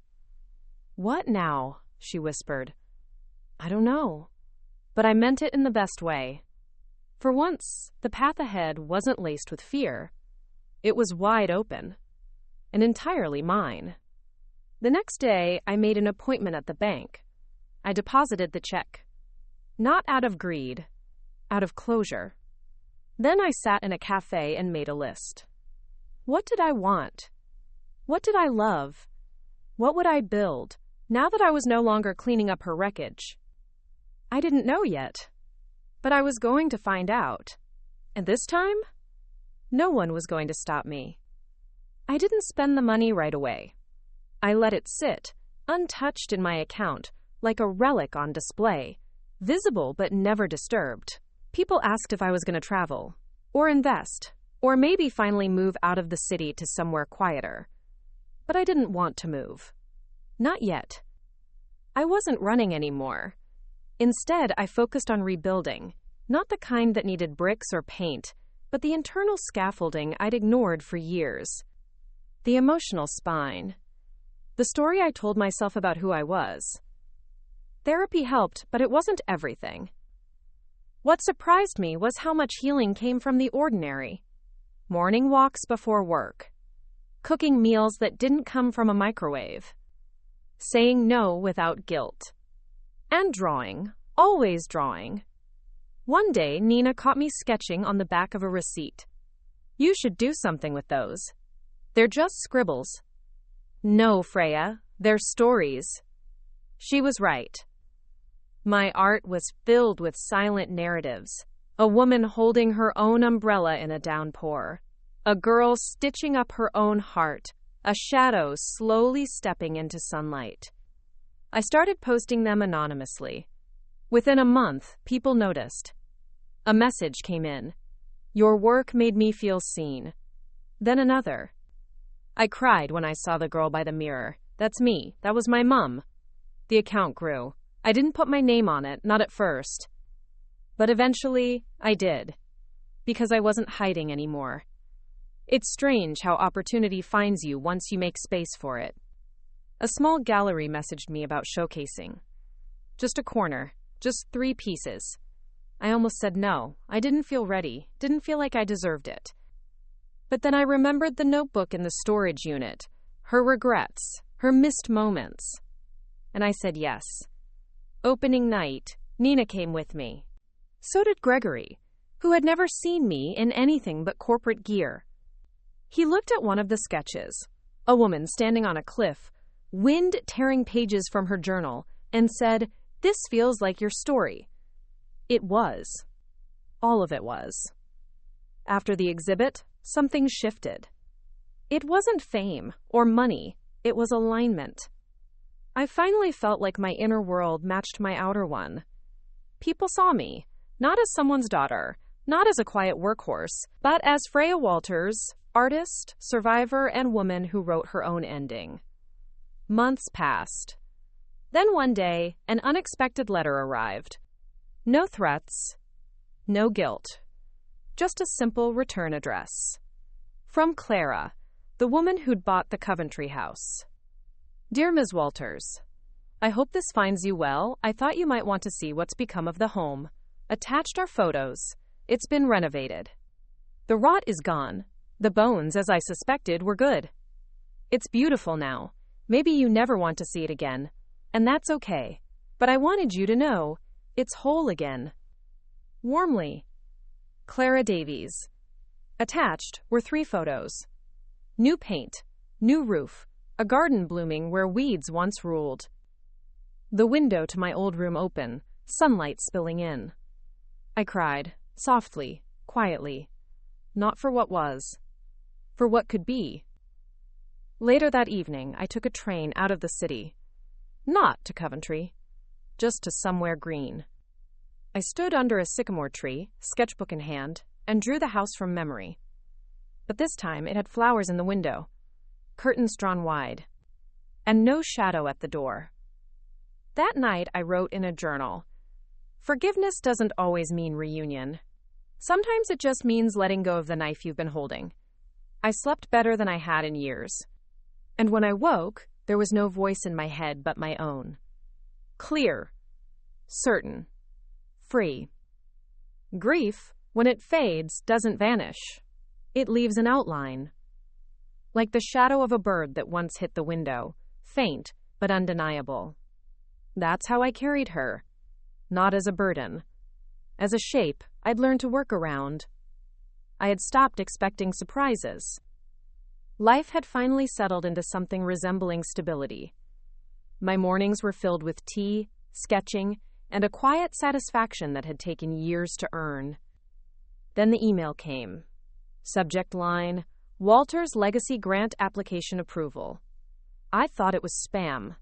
What now? She whispered. I don't know. But I meant it in the best way. For once, the path ahead wasn't laced with fear. It was wide open. And entirely mine. The next day, I made an appointment at the bank. I deposited the check. Not out of greed, out of closure. Then I sat in a cafe and made a list. What did I want? What did I love? What would I build, now that I was no longer cleaning up her wreckage? I didn't know yet, but I was going to find out. And this time, no one was going to stop me. I didn't spend the money right away. I let it sit, untouched in my account, like a relic on display, visible but never disturbed. People asked if I was going to travel, or invest, or maybe finally move out of the city to somewhere quieter. But I didn't want to move. Not yet. I wasn't running anymore. Instead, I focused on rebuilding, not the kind that needed bricks or paint, but the internal scaffolding I'd ignored for years. The emotional spine. The story I told myself about who I was. Therapy helped, but it wasn't everything. What surprised me was how much healing came from the ordinary. Morning walks before work. Cooking meals that didn't come from a microwave. Saying no without guilt. And drawing. Always drawing. One day, Nina caught me sketching on the back of a receipt. "You should do something with those. They're just scribbles." "No, Freya, they're stories." She was right. My art was filled with silent narratives. A woman holding her own umbrella in a downpour. A girl stitching up her own heart. A shadow slowly stepping into sunlight. I started posting them anonymously. Within a month, people noticed. A message came in. "Your work made me feel seen." Then another. I cried when I saw the girl by the mirror. "That's me. That was my mum." The account grew. I didn't put my name on it, not at first. But eventually, I did. Because I wasn't hiding anymore. It's strange how opportunity finds you once you make space for it. A small gallery messaged me about showcasing. Just a corner. Just 3 pieces. I almost said no. I didn't feel ready. Didn't feel like I deserved it. But then I remembered the notebook in the storage unit. Her regrets. Her missed moments. And I said yes. Opening night, Nina came with me. So did Gregory, who had never seen me in anything but corporate gear. He looked at one of the sketches, a woman standing on a cliff, wind tearing pages from her journal, and said, "This feels like your story." It was. All of it was. After the exhibit, something shifted. It wasn't fame or money, it was alignment. I finally felt like my inner world matched my outer one. People saw me, not as someone's daughter, not as a quiet workhorse, but as Freya Walters, artist, survivor, and woman who wrote her own ending. Months passed. Then one day, an unexpected letter arrived. No threats, no guilt, just a simple return address. From Clara, the woman who'd bought the Coventry house. "Dear Ms. Walters, I hope this finds you well. I thought you might want to see what's become of the home. Attached are photos. It's been renovated. The rot is gone. The bones, as I suspected, were good. It's beautiful now. Maybe you never want to see it again, and that's okay. But I wanted you to know it's whole again. Warmly, Clara Davies." Attached were 3 photos. New paint, new roof, a garden blooming where weeds once ruled. The window to my old room open, sunlight spilling in. I cried, softly, quietly. Not for what was, for what could be. Later that evening, I took a train out of the city. Not to Coventry, just to somewhere green. I stood under a sycamore tree, sketchbook in hand, and drew the house from memory. But this time it had flowers in the window, curtains drawn wide, and no shadow at the door. That night I wrote in a journal, "Forgiveness doesn't always mean reunion. Sometimes it just means letting go of the knife you've been holding." I slept better than I had in years. And when I woke, there was no voice in my head but my own. Clear, certain, free. Grief, when it fades, doesn't vanish. It leaves an outline. Like the shadow of a bird that once hit the window, faint but undeniable. That's how I carried her. Not as a burden. As a shape I'd learned to work around. I had stopped expecting surprises. Life had finally settled into something resembling stability. My mornings were filled with tea, sketching, and a quiet satisfaction that had taken years to earn. Then the email came. Subject line, "Walters Legacy Grant Application Approval." I thought it was spam.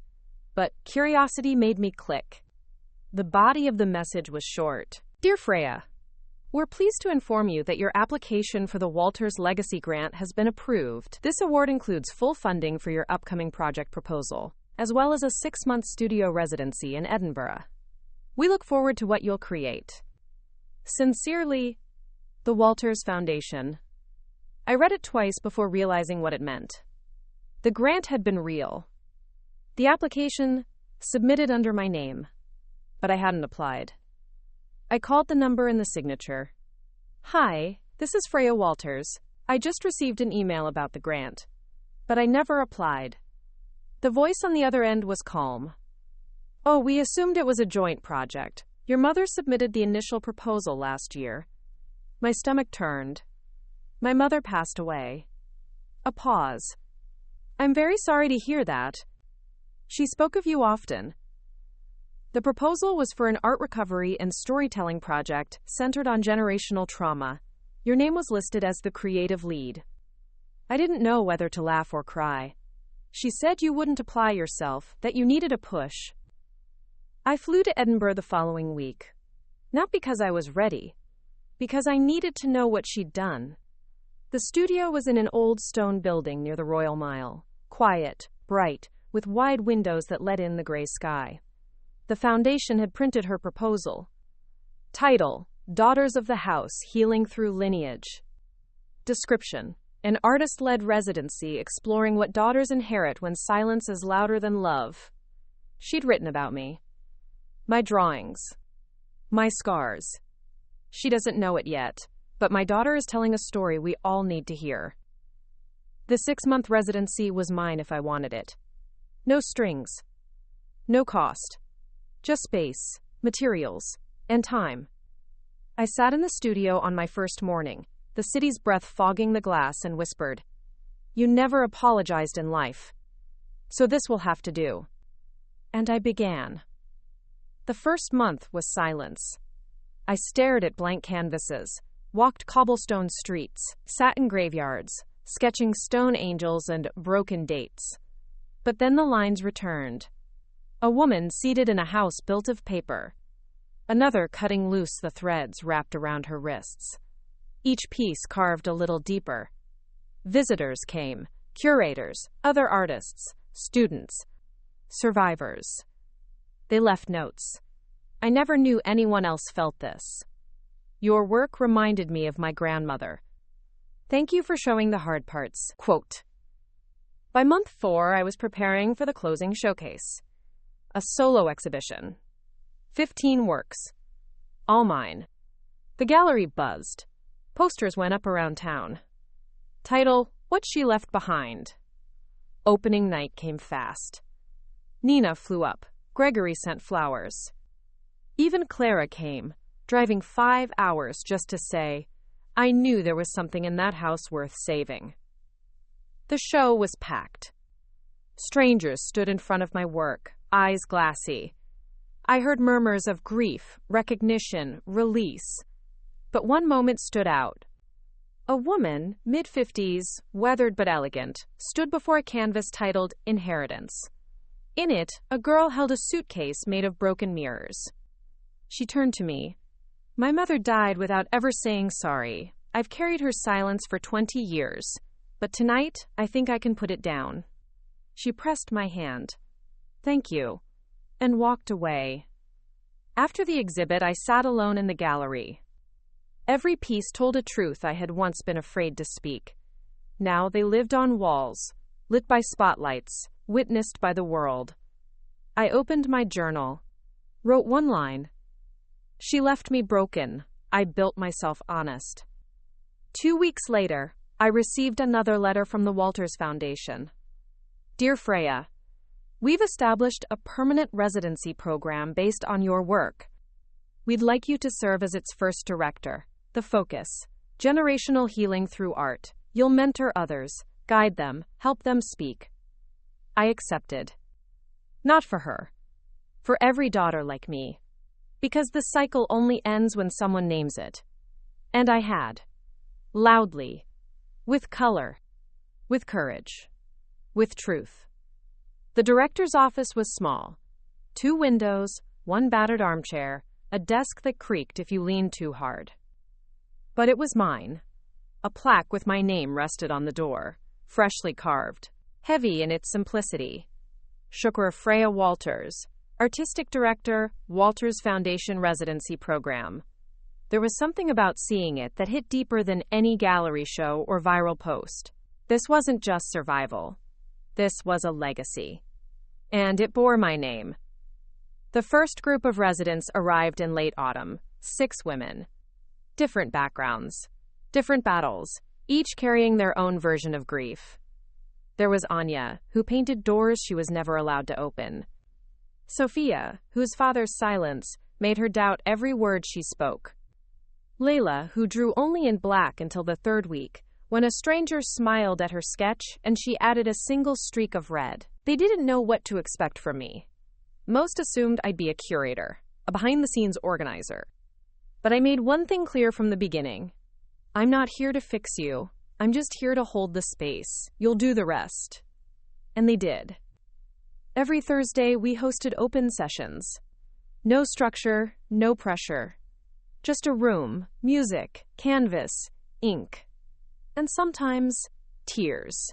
but curiosity made me click. The body of the message was short. Dear Freya, we're pleased to inform you that your application for the Walters Legacy Grant has been approved. This award includes full funding for your upcoming project proposal, as well as a 6-month studio residency in Edinburgh. We look forward to what you'll create. Sincerely, the Walters Foundation. I read it twice before realizing what it meant. The grant had been real. The application submitted under my name, but I hadn't applied. I called the number in the signature. Hi, this is Freya Walters. I just received an email about the grant, but I never applied. The voice on the other end was calm. Oh, we assumed it was a joint project. Your mother submitted the initial proposal last year. My stomach turned. My mother passed away. A pause. I'm very sorry to hear that. She spoke of you often. The proposal was for an art recovery and storytelling project centered on generational trauma. Your name was listed as the creative lead. I didn't know whether to laugh or cry. She said you wouldn't apply yourself, that you needed a push. I flew to Edinburgh the following week. Not because I was ready, because I needed to know what she'd done. The studio was in an old stone building near the Royal Mile, quiet, bright, with wide windows that let in the gray sky. The foundation had printed her proposal. Title: Daughters of the House, Healing Through Lineage. Description: an artist-led residency exploring what daughters inherit when silence is louder than love. She'd written about me. My drawings. My scars. She doesn't know it yet, but my daughter is telling a story we all need to hear. The 6-month residency was mine if I wanted it. No strings. No cost. Just space, materials, and time. I sat in the studio on my first morning, the city's breath fogging the glass, and whispered, "You never apologized in life, so this will have to do." And I began. The first month was silence. I stared at blank canvases, walked cobblestone streets, sat in graveyards, sketching stone angels and broken dates. But then the lines returned. A woman seated in a house built of paper. Another cutting loose the threads wrapped around her wrists. Each piece carved a little deeper. Visitors came, curators, other artists, students, survivors. They left notes. I never knew anyone else felt this. Your work reminded me of my grandmother. Thank you for showing the hard parts. Quote. By month 4, I was preparing for the closing showcase. A solo exhibition. 15 works. All mine. The gallery buzzed. Posters went up around town. Title: What She Left Behind. Opening night came fast. Nina flew up. Gregory sent flowers. Even Clara came, driving 5 hours just to say, I knew there was something in that house worth saving. The show was packed. Strangers stood in front of my work, eyes glassy. I heard murmurs of grief, recognition, release. But one moment stood out. A woman, mid-50s, weathered but elegant, stood before a canvas titled Inheritance. In it, a girl held a suitcase made of broken mirrors. She turned to me. My mother died without ever saying sorry. I've carried her silence for 20 years, but tonight I think I can put it down. She pressed my hand. Thank you, and walked away. After the exhibit, I sat alone in the gallery. Every piece told a truth I had once been afraid to speak. Now they lived on walls, lit by spotlights, witnessed by the world. I opened my journal, wrote one line. She left me broken. I built myself honest. 2 weeks later, I received another letter from the Walters Foundation. Dear Freya, we've established a permanent residency program based on your work. We'd like you to serve as its first director. The focus: generational healing through art. You'll mentor others, guide them, help them speak. I accepted. Not for her. For every daughter like me. Because the cycle only ends when someone names it. And I had. Loudly. With color. With courage. With truth. The director's office was small. 2 windows, 1 battered armchair, a desk that creaked if you leaned too hard. But it was mine. A plaque with my name rested on the door, freshly carved, heavy in its simplicity. Shukra Freya Walters, Artistic Director, Walters Foundation Residency Program. There was something about seeing it that hit deeper than any gallery show or viral post. This wasn't just survival. This was a legacy. And it bore my name. The first group of residents arrived in late autumn, 6 women. Different backgrounds, different battles, each carrying their own version of grief. There was Anya, who painted doors she was never allowed to open. Sophia, whose father's silence made her doubt every word she spoke. Layla, who drew only in black until the 3rd week, when a stranger smiled at her sketch and she added a single streak of red. They didn't know what to expect from me. Most assumed I'd be a curator, a behind-the-scenes organizer. But I made one thing clear from the beginning. I'm not here to fix you. I'm just here to hold the space. You'll do the rest. And they did. Every Thursday, we hosted open sessions. No structure, no pressure. Just a room, music, canvas, ink. And sometimes, tears.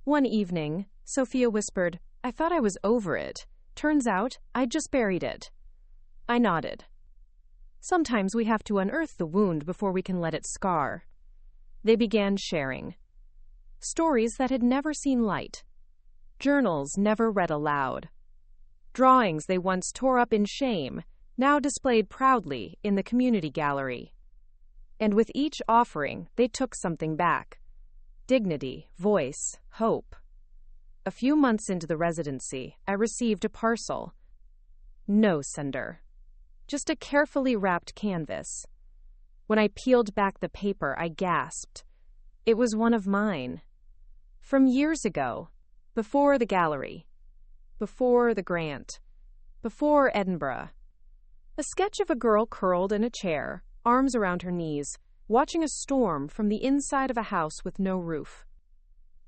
One evening, Sophia whispered, "I thought I was over it. Turns out, I'd just buried it." I nodded. Sometimes we have to unearth the wound before we can let it scar. They began sharing. Stories that had never seen light. Journals never read aloud. Drawings they once tore up in shame, now displayed proudly in the community gallery. And with each offering, they took something back. Dignity, voice, hope. A few months into the residency, I received a parcel. No sender. Just a carefully wrapped canvas. When I peeled back the paper, I gasped. It was one of mine. From years ago, before the gallery, before the grant, before Edinburgh. A sketch of a girl curled in a chair, arms around her knees, watching a storm from the inside of a house with no roof.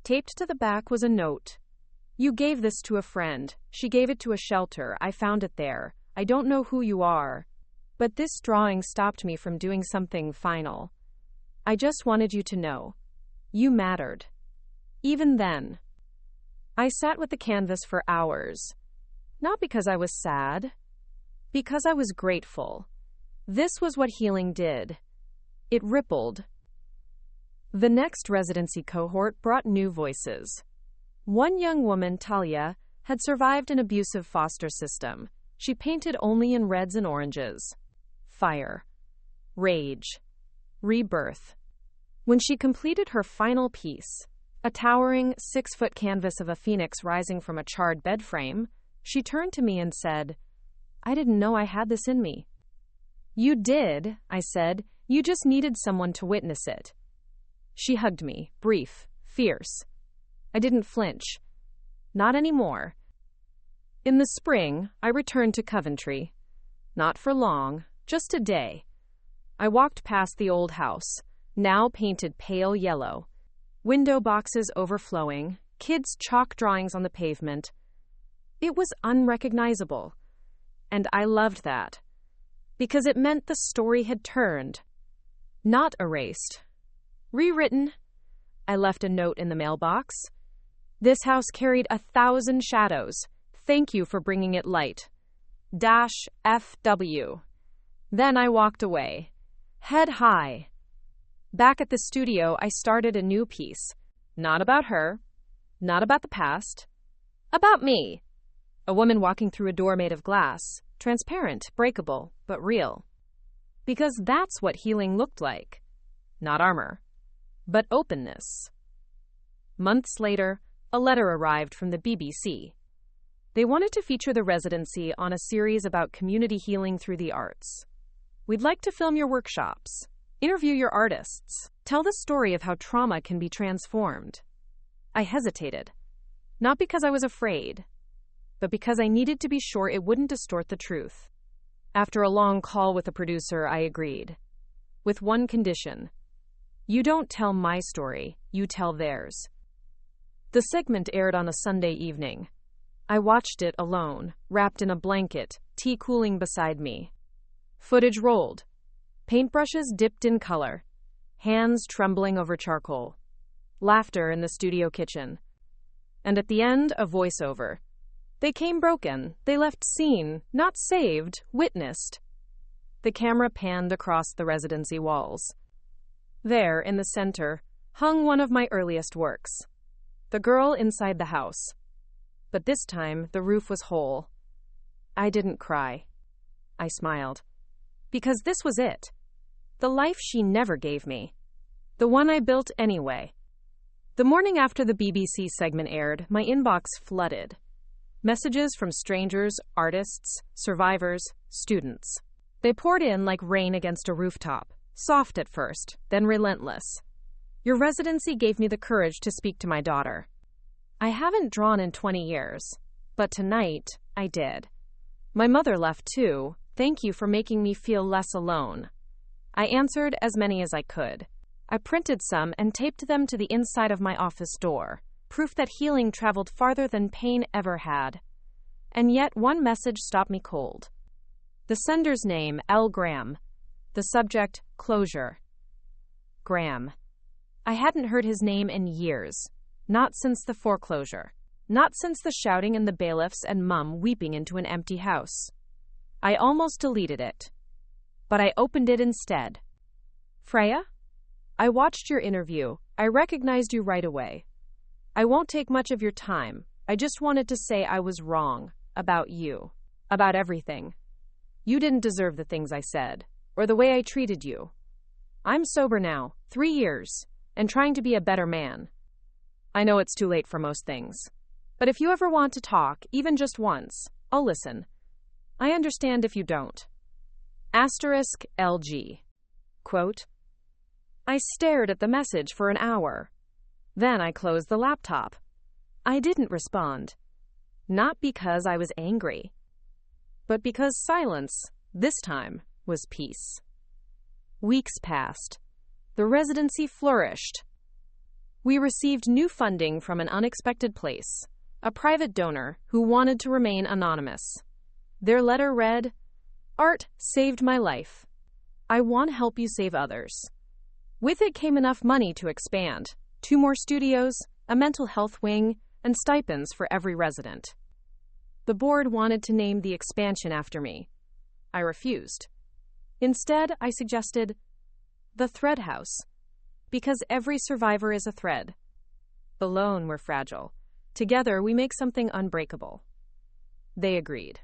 Taped to the back was a note. "You gave this to a friend. She gave it to a shelter. I found it there. I don't know who you are. But this drawing stopped me from doing something final. I just wanted you to know. You mattered. Even then." I sat with the canvas for hours. Not because I was sad. Because I was grateful. This was what healing did. It rippled. The next residency cohort brought new voices. One young woman, Talia, had survived an abusive foster system. She painted only in reds and oranges. Fire. Rage. Rebirth. When she completed her final piece, a towering 6-foot canvas of a phoenix rising from a charred bed frame, she turned to me and said, "I didn't know I had this in me." "You did," I said. "You just needed someone to witness it." She hugged me, brief, fierce. I didn't flinch. Not anymore. In the spring, I returned to Coventry. Not for long, just a day. I walked past the old house, now painted pale yellow. Window boxes overflowing, kids' chalk drawings on the pavement. It was unrecognizable. And I loved that. Because it meant the story had turned. Not erased. Rewritten. I left a note in the mailbox. "This house carried 1,000 shadows. Thank you for bringing it light. -FW. Then I walked away. Head high. Back at the studio, I started a new piece. Not about her. Not about the past. About me. A woman walking through a door made of glass. Transparent, breakable, but real. Because that's what healing looked like. Not armor, but openness. Months later, a letter arrived from the BBC. They wanted to feature the residency on a series about community healing through the arts. "We'd like to film your workshops, interview your artists, tell the story of how trauma can be transformed." I hesitated, not because I was afraid, but because I needed to be sure it wouldn't distort the truth. After a long call with the producer, I agreed. With one condition. You don't tell my story, you tell theirs. The segment aired on a Sunday evening. I watched it alone, wrapped in a blanket, tea cooling beside me. Footage rolled. Paintbrushes dipped in color. Hands trembling over charcoal. Laughter in the studio kitchen. And at the end, a voiceover. They came broken. They left seen, not saved, witnessed. The camera panned across the residency walls. There, in the center, hung one of my earliest works. The girl inside the house. But this time, the roof was whole. I didn't cry. I smiled. Because this was it. The life she never gave me. The one I built anyway. The morning after the BBC segment aired, my inbox flooded. Messages from strangers, artists, survivors, students. They poured in like rain against a rooftop, soft at first, then relentless. Your residency gave me the courage to speak to my daughter. I haven't drawn in 20 years, but tonight, I did. My mother left too. Thank you for making me feel less alone. I answered as many as I could. I printed some and taped them to the inside of my office door, proof that healing traveled farther than pain ever had. And yet one message stopped me cold. The sender's name, L. Graham. The subject, closure. Graham. I hadn't heard his name in years. Not since the foreclosure. Not since the shouting and the bailiffs and Mum weeping into an empty house. I almost deleted it. But I opened it instead. Freya? I watched your interview. I recognized you right away. I won't take much of your time. I just wanted to say I was wrong. About you. About everything. You didn't deserve the things I said. Or the way I treated you. I'm sober now, 3 years, and trying to be a better man. I know it's too late for most things. But if you ever want to talk, even just once, I'll listen. I understand if you don't. Asterisk LG. Quote, I stared at the message for an hour. Then I closed the laptop. I didn't respond. Not because I was angry, but because silence, this time, was peace. Weeks passed. The residency flourished. We received new funding from an unexpected place, a private donor who wanted to remain anonymous. Their letter read, Art saved my life. I want to help you save others. With it came enough money to expand, 2 more studios, a mental health wing, and stipends for every resident. The board wanted to name the expansion after me. I refused. Instead, I suggested the Thread House, because every survivor is a thread. Alone, we're fragile. Together, we make something unbreakable. They agreed.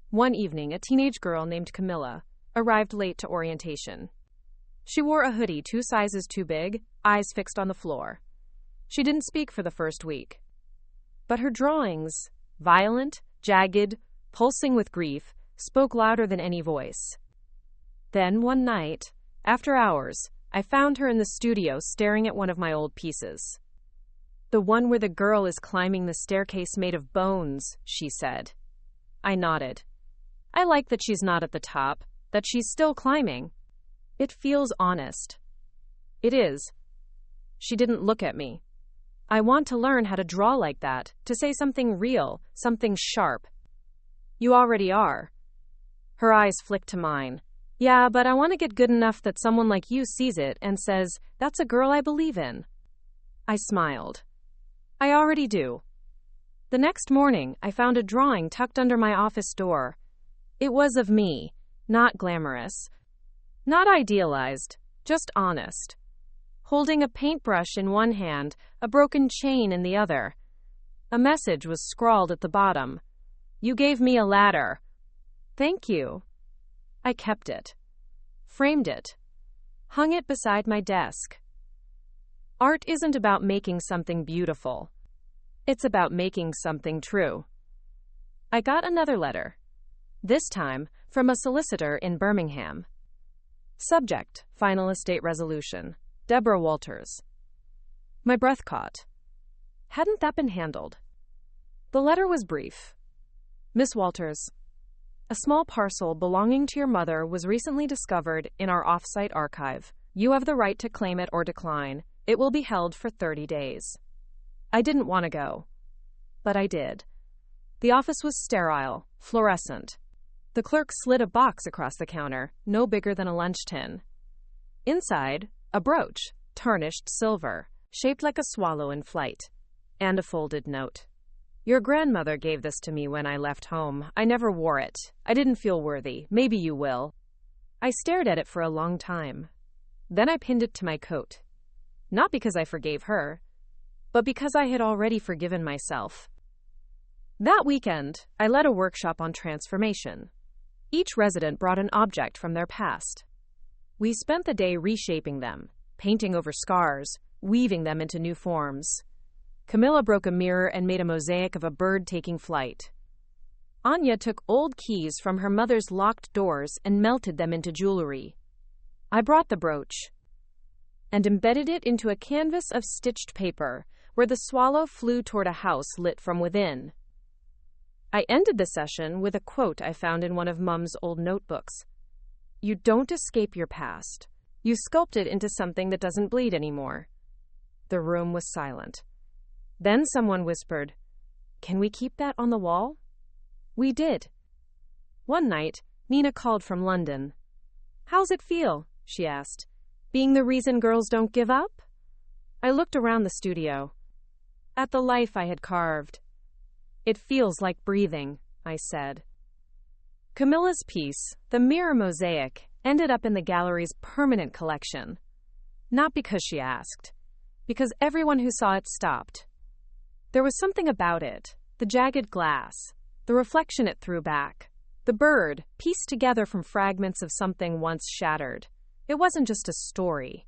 One evening, a teenage girl named Camilla arrived late to orientation. She wore a hoodie 2 sizes too big, eyes fixed on the floor. She didn't speak for the first week. But her drawings, violent, jagged, pulsing with grief, spoke louder than any voice. Then, one night, after hours, I found her in the studio staring at one of my old pieces. The one where the girl is climbing the staircase made of bones, she said. I nodded. I like that she's not at the top, that she's still climbing. It feels honest. It is. She didn't look at me. I want to learn how to draw like that, to say something real, something sharp. You already are. Her eyes flicked to mine. Yeah, but I want to get good enough that someone like you sees it and says, that's a girl I believe in. I smiled. I already do. The next morning, I found a drawing tucked under my office door. It was of me, not glamorous, not idealized, just honest. Holding a paintbrush in one hand, a broken chain in the other. A message was scrawled at the bottom. You gave me a ladder. Thank you. I kept it. Framed it. Hung it beside my desk. Art isn't about making something beautiful. It's about making something true. I got another letter. This time, from a solicitor in Birmingham. Subject, Final Estate Resolution. Deborah Walters. My breath caught. Hadn't that been handled? The letter was brief. Miss Walters, a small parcel belonging to your mother was recently discovered in our off-site archive. You have the right to claim it or decline. It will be held for 30 days. I didn't want to go, but I did. The office was sterile, fluorescent. The clerk slid a box across the counter, no bigger than a lunch tin. Inside, a brooch, tarnished silver, shaped like a swallow in flight, and a folded note. Your grandmother gave this to me when I left home. I never wore it. I didn't feel worthy. Maybe you will. I stared at it for a long time. Then I pinned it to my coat. Not because I forgave her, but because I had already forgiven myself. That weekend, I led a workshop on transformation. Each resident brought an object from their past. We spent the day reshaping them, painting over scars, weaving them into new forms. Camilla broke a mirror and made a mosaic of a bird taking flight. Anya took old keys from her mother's locked doors and melted them into jewelry. I brought the brooch and embedded it into a canvas of stitched paper, where the swallow flew toward a house lit from within. I ended the session with a quote I found in one of Mum's old notebooks. You don't escape your past. You sculpt it into something that doesn't bleed anymore. The room was silent. Then someone whispered, Can we keep that on the wall? We did. One night, Nina called from London. How's it feel? She asked. Being the reason girls don't give up? I looked around the studio, at the life I had carved. It feels like breathing, I said. Camilla's piece, the mirror mosaic, ended up in the gallery's permanent collection. Not because she asked, because everyone who saw it stopped. There was something about it, the jagged glass, the reflection it threw back, the bird, pieced together from fragments of something once shattered. It wasn't just a story.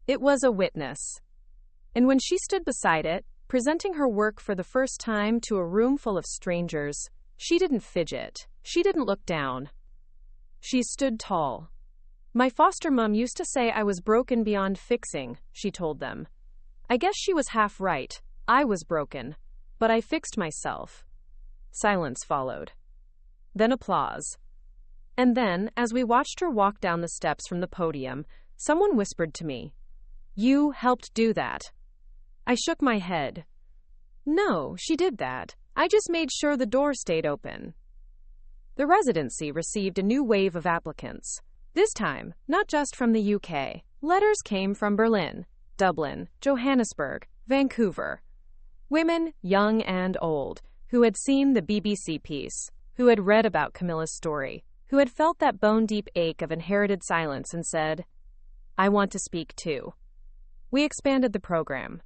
It was a witness. And when she stood beside it, presenting her work for the first time to a room full of strangers, she didn't fidget. She didn't look down. She stood tall. My foster mom used to say I was broken beyond fixing, she told them. I guess she was half right. I was broken, but I fixed myself. Silence followed. Then applause. And then, as we watched her walk down the steps from the podium, someone whispered to me, You helped do that. I shook my head. No, she did that. I just made sure the door stayed open. The residency received a new wave of applicants. This time, not just from the UK. Letters came from Berlin, Dublin, Johannesburg, Vancouver. Women, young and old, who had seen the BBC piece, who had read about Camilla's story, who had felt that bone-deep ache of inherited silence and said, I want to speak too. We expanded the program.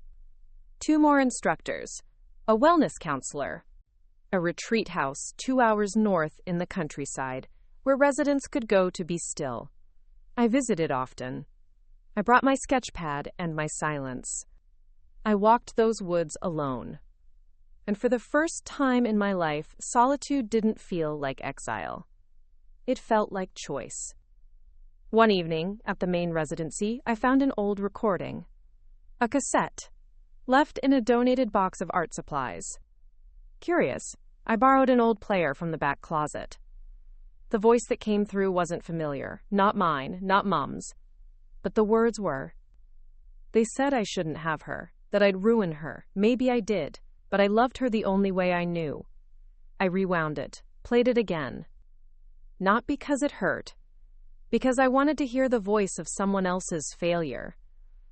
2 more instructors, a wellness counselor, a retreat house 2 hours north in the countryside, where residents could go to be still. I visited often. I brought my sketch pad and my silence. I walked those woods alone. And for the first time in my life, solitude didn't feel like exile. It felt like choice. One evening, at the main residency, I found an old recording. A cassette, left in a donated box of art supplies. Curious, I borrowed an old player from the back closet. The voice that came through wasn't familiar, not mine, not Mum's. But the words were. They said I shouldn't have her, that I'd ruin her. Maybe I did, but I loved her the only way I knew. I rewound it, played it again. Not because it hurt, because I wanted to hear the voice of someone else's failure,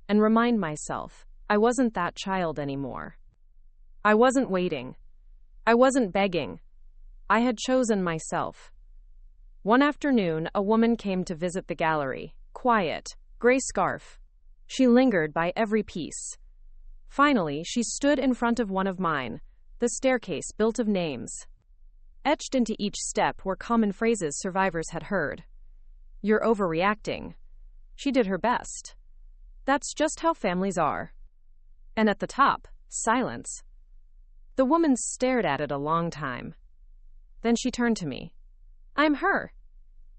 and remind myself I wasn't that child anymore. I wasn't waiting. I wasn't begging. I had chosen myself. One afternoon, a woman came to visit the gallery, quiet, gray scarf. She lingered by every piece. Finally, she stood in front of one of mine, the staircase built of names. Etched into each step were common phrases survivors had heard. You're overreacting. She did her best. That's just how families are. And at the top, silence. The woman stared at it a long time. Then she turned to me. I'm her.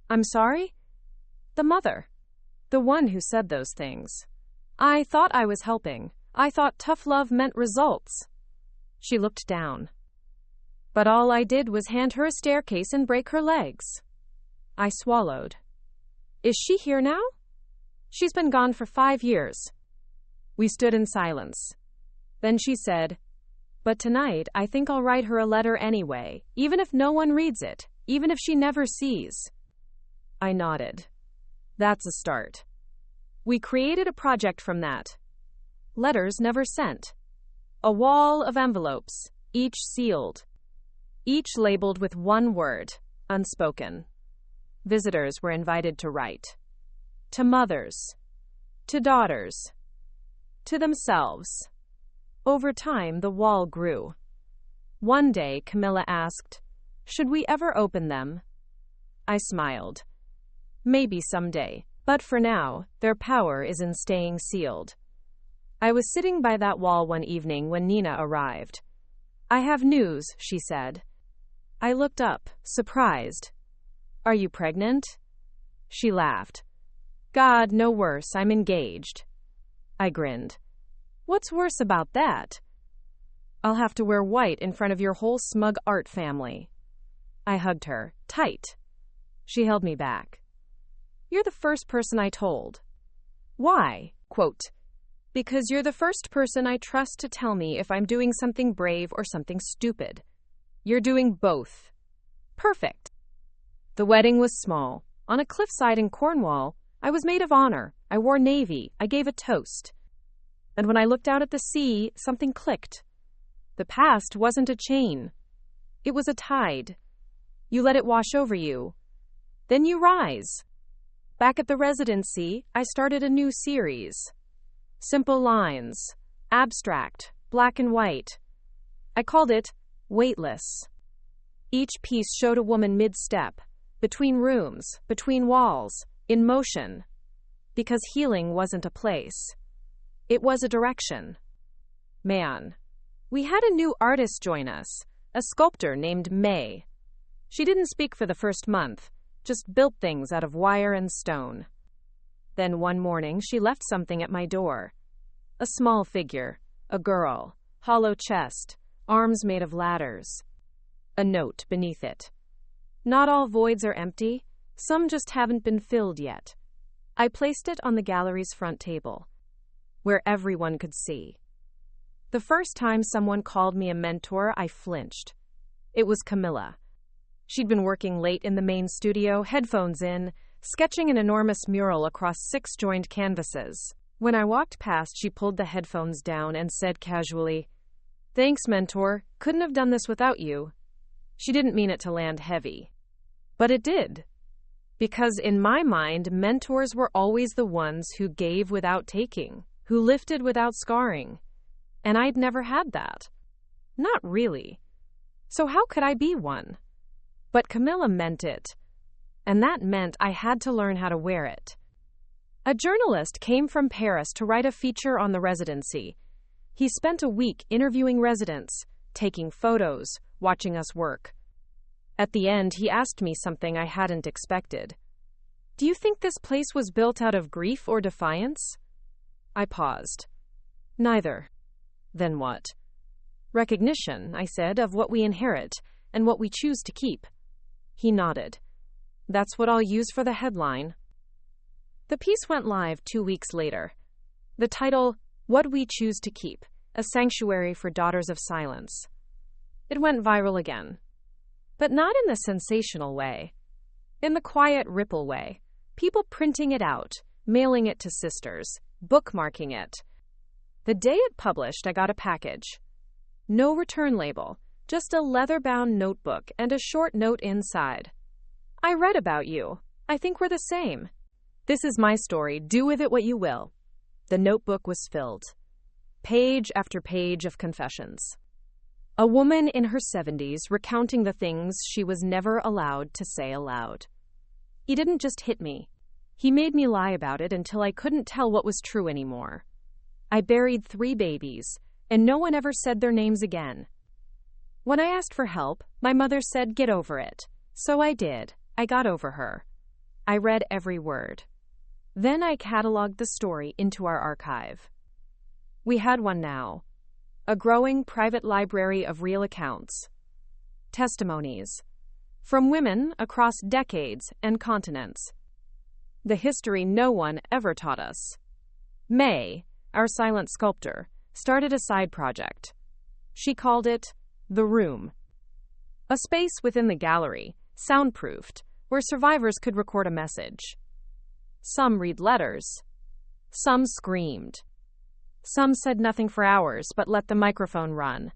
I'm sorry? The mother. The one who said those things. I thought I was helping. I thought tough love meant results. She looked down. But all I did was hand her a staircase and break her legs. I swallowed. Is she here now? She's been gone for 5 years. We stood in silence. Then she said, But tonight, I think I'll write her a letter anyway, even if no one reads it, even if she never sees. I nodded. That's a start. We created a project from that. Letters never sent. A wall of envelopes, each sealed, each labeled with one word, unspoken. Visitors were invited to write. To mothers. To daughters. To themselves. Over time, the wall grew. One day, Camilla asked, "Should we ever open them?" I smiled. Maybe someday, but for now, their power is in staying sealed. I was sitting by that wall one evening when Nina arrived. "I have news," she said. I looked up, surprised. "Are you pregnant?" She laughed. "God, no worse, I'm engaged." I grinned. "What's worse about that?" "I'll have to wear white in front of your whole smug art family." I hugged her, tight. She held me back. "You're the first person I told." "Why?" Quote, "Because you're the first person I trust to tell me if I'm doing something brave or something stupid. You're doing both. Perfect." The wedding was small. On a cliffside in Cornwall, I was maid of honor. I wore navy. I gave a toast. And when I looked out at the sea, something clicked. The past wasn't a chain. It was a tide. You let it wash over you. Then you rise. Back at the residency, I started a new series. Simple lines. Abstract. Black and white. I called it Weightless. Each piece showed a woman mid-step, between rooms, between walls, in motion. Because healing wasn't a place. It was a direction. Man. We had a new artist join us, a sculptor named May. She didn't speak for the first month, just built things out of wire and stone. Then one morning she left something at my door. A small figure, a girl, hollow chest, arms made of ladders. A note beneath it. Not all voids are empty, some just haven't been filled yet. I placed it on the gallery's front table, where everyone could see. The first time someone called me a mentor, I flinched. It was Camilla. She'd been working late in the main studio, headphones in, sketching an enormous mural across 6 joined canvases. When I walked past, she pulled the headphones down and said casually, "Thanks, mentor. Couldn't have done this without you." She didn't mean it to land heavy. But it did. Because in my mind, mentors were always the ones who gave without taking, who lifted without scarring. And I'd never had that. Not really. So how could I be one? But Camilla meant it. And that meant I had to learn how to wear it. A journalist came from Paris to write a feature on the residency. He spent a week interviewing residents, taking photos, watching us work. At the end, he asked me something I hadn't expected. "Do you think this place was built out of grief or defiance?" I paused. "Neither." "Then what?" "Recognition," I said, "of what we inherit and what we choose to keep." He nodded. "That's what I'll use for the headline." The piece went live 2 weeks later. The title, "What We Choose to Keep, a Sanctuary for Daughters of Silence." It went viral again. But not in the sensational way. In the quiet ripple way. People printing it out, mailing it to sisters, bookmarking it. The day it published, I got a package. No return label, just a leather-bound notebook and a short note inside. "I read about you. I think we're the same. This is my story. Do with it what you will." The notebook was filled. Page after page of confessions. A woman in her 70s recounting the things she was never allowed to say aloud. He didn't just hit me. He made me lie about it until I couldn't tell what was true anymore. I buried 3 babies, and no one ever said their names again. When I asked for help, my mother said, "Get over it." So I did. I got over her. I read every word. Then I cataloged the story into our archive. We had one now. A growing private library of real accounts. Testimonies. From women across decades and continents. The history no one ever taught us. May, our silent sculptor, started a side project. She called it the room. A space within the gallery, soundproofed, where survivors could record a message. Some read letters. Some screamed. Some said nothing for hours but let the microphone run.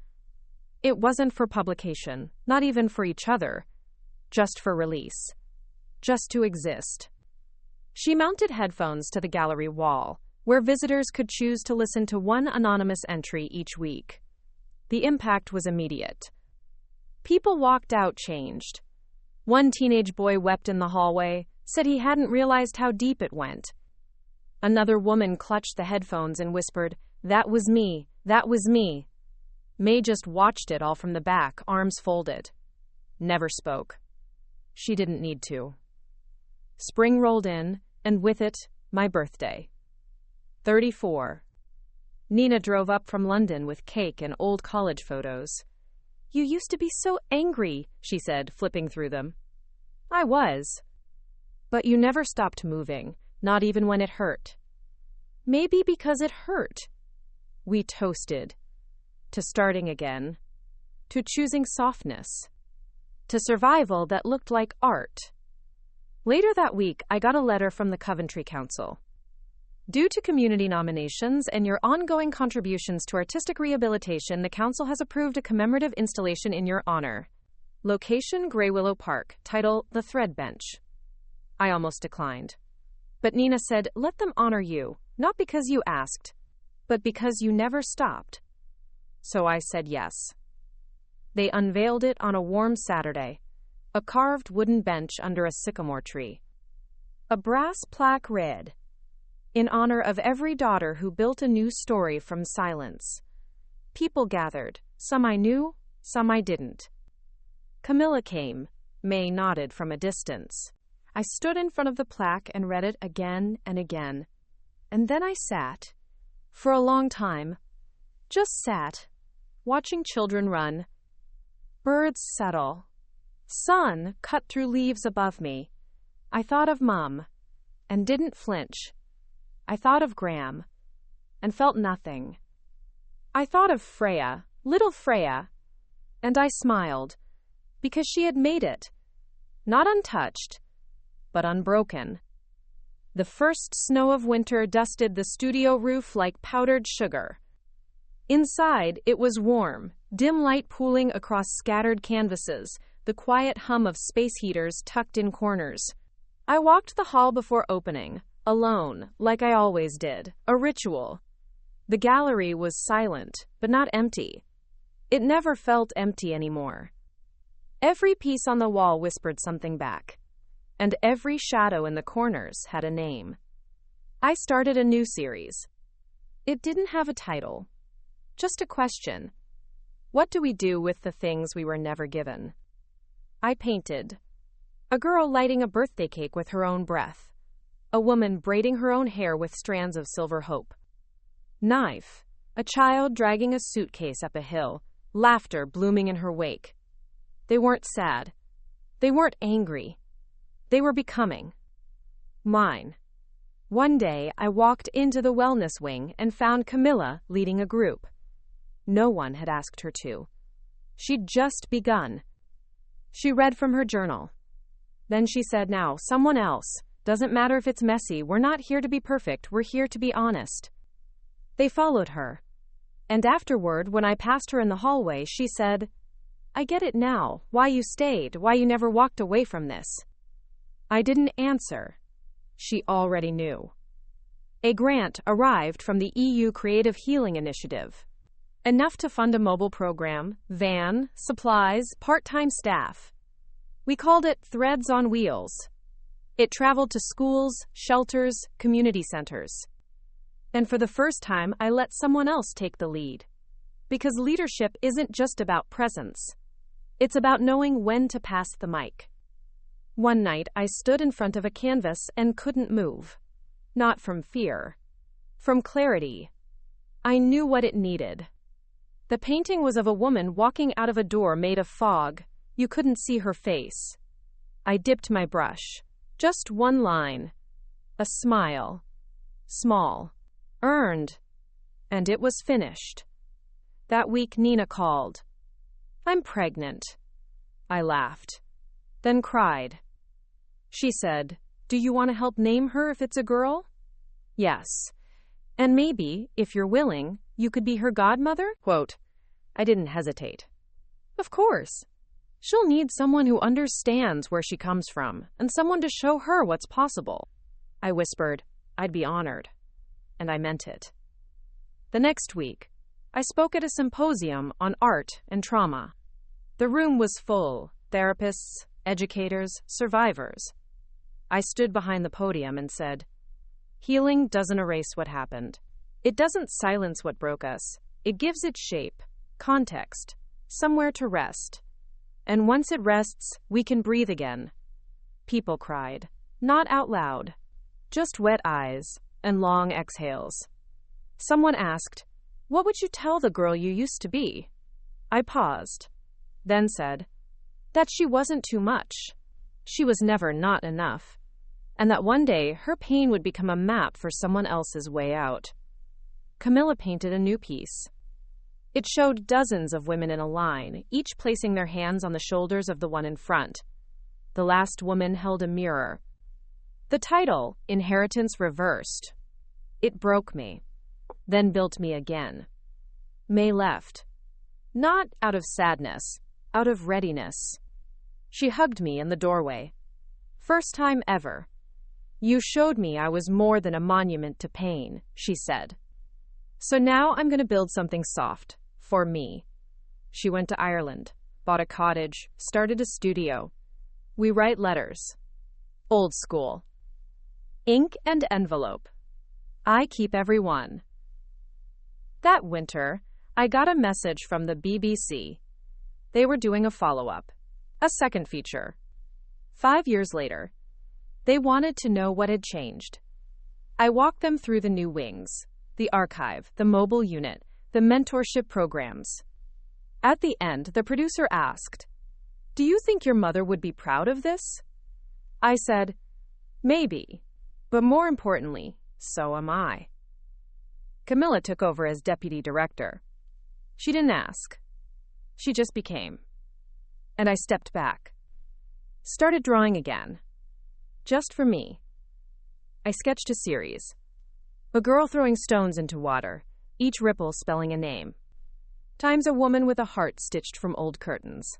It wasn't for publication, not even for each other, just for release. Just to exist. She mounted headphones to the gallery wall, where visitors could choose to listen to one anonymous entry each week. The impact was immediate. People walked out changed. One teenage boy wept in the hallway, said he hadn't realized how deep it went. Another woman clutched the headphones and whispered, "That was me, that was me." May just watched it all from the back, arms folded. Never spoke. She didn't need to. Spring rolled in, and with it, my birthday. 34. Nina drove up from London with cake and old college photos. "You used to be so angry," she said, flipping through them. I was. But you never stopped moving, not even when it hurt. Maybe because it hurt. We toasted. To starting again. To choosing softness. To survival that looked like art. Later that week, I got a letter from the Coventry Council. Due to community nominations and your ongoing contributions to artistic rehabilitation, the Council has approved a commemorative installation in your honor. Location, Greywillow Park. Title, The Thread Bench. I almost declined. But Nina said, let them honor you, not because you asked, but because you never stopped. So I said yes. They unveiled it on a warm Saturday. A carved wooden bench under a sycamore tree. A brass plaque read, "In honor of every daughter who built a new story from silence." People gathered, some I knew, some I didn't. Camilla came. May nodded from a distance. I stood in front of the plaque and read it again and again. And then I sat, for a long time, just sat, watching children run. Birds settle. Sun cut through leaves above me. I thought of Mum, and didn't flinch. I thought of Graham, and felt nothing. I thought of Freya, little Freya, and I smiled, because she had made it, not untouched, but unbroken. The first snow of winter dusted the studio roof like powdered sugar. Inside, it was warm, dim light pooling across scattered canvases, the quiet hum of space heaters tucked in corners. I walked the hall before opening, alone, like I always did, a ritual. The gallery was silent, but not empty. It never felt empty anymore. Every piece on the wall whispered something back, and every shadow in the corners had a name. I started a new series. It didn't have a title, just a question. What do we do with the things we were never given? I painted. A girl lighting a birthday cake with her own breath. A woman braiding her own hair with strands of silver hope. Knife. A child dragging a suitcase up a hill, laughter blooming in her wake. They weren't sad. They weren't angry. They were becoming. Mine. One day, I walked into the wellness wing and found Camilla leading a group. No one had asked her to. She'd just begun. She read from her journal. Then she said, "Now, someone else. Doesn't matter if it's messy. We're not here to be perfect. We're here to be honest." They followed her. And afterward, when I passed her in the hallway, she said, "I get it now, why you stayed, why you never walked away from this." I didn't answer. She already knew. A grant arrived from the EU Creative Healing Initiative. Enough to fund a mobile program, van, supplies, part-time staff. We called it Threads on Wheels. It traveled to schools, shelters, community centers. And for the first time, I let someone else take the lead. Because leadership isn't just about presence. It's about knowing when to pass the mic. One night, I stood in front of a canvas and couldn't move. Not from fear. From clarity. I knew what it needed. The painting was of a woman walking out of a door made of fog. You couldn't see her face. I dipped my brush. Just one line. A smile. Small. Earned. And it was finished. That week, Nina called. "I'm pregnant." I laughed, then cried. She said, "Do you want to help name her if it's a girl?" "Yes. And maybe, if you're willing, you could be her godmother?" Quote. I didn't hesitate. "Of course. She'll need someone who understands where she comes from, and someone to show her what's possible." I whispered, "I'd be honored." And I meant it. The next week, I spoke at a symposium on art and trauma. The room was full: therapists, educators, survivors. I stood behind the podium and said, "Healing doesn't erase what happened. It doesn't silence what broke us. It gives it shape, context, somewhere to rest. And once it rests, we can breathe again." People cried, not out loud, just wet eyes and long exhales. Someone asked, "What would you tell the girl you used to be?" I paused, then said, that she wasn't too much. She was never not enough, and that one day her pain would become a map for someone else's way out. Camilla painted a new piece. It showed dozens of women in a line, each placing their hands on the shoulders of the one in front. The last woman held a mirror. The title, Inheritance Reversed. It broke me, then built me again. May left. Not out of sadness, out of readiness. She hugged me in the doorway. "First time ever. You showed me I was more than a monument to pain," she said. "So now I'm going to build something soft, for me." She went to Ireland, bought a cottage, started a studio. We write letters. Old school. Ink and envelope. I keep every one. That winter, I got a message from the BBC. They were doing a follow-up, a second feature. 5 years later, they wanted to know what had changed. I walked them through the new wings, the archive, the mobile unit, the mentorship programs. At the end, the producer asked, "Do you think your mother would be proud of this?" I said, "Maybe, but more importantly, so am I." Camilla took over as deputy director. She didn't ask. She just became. And I stepped back. Started drawing again. Just for me. I sketched a series. A girl throwing stones into water, each ripple spelling a name. Times a woman with a heart stitched from old curtains.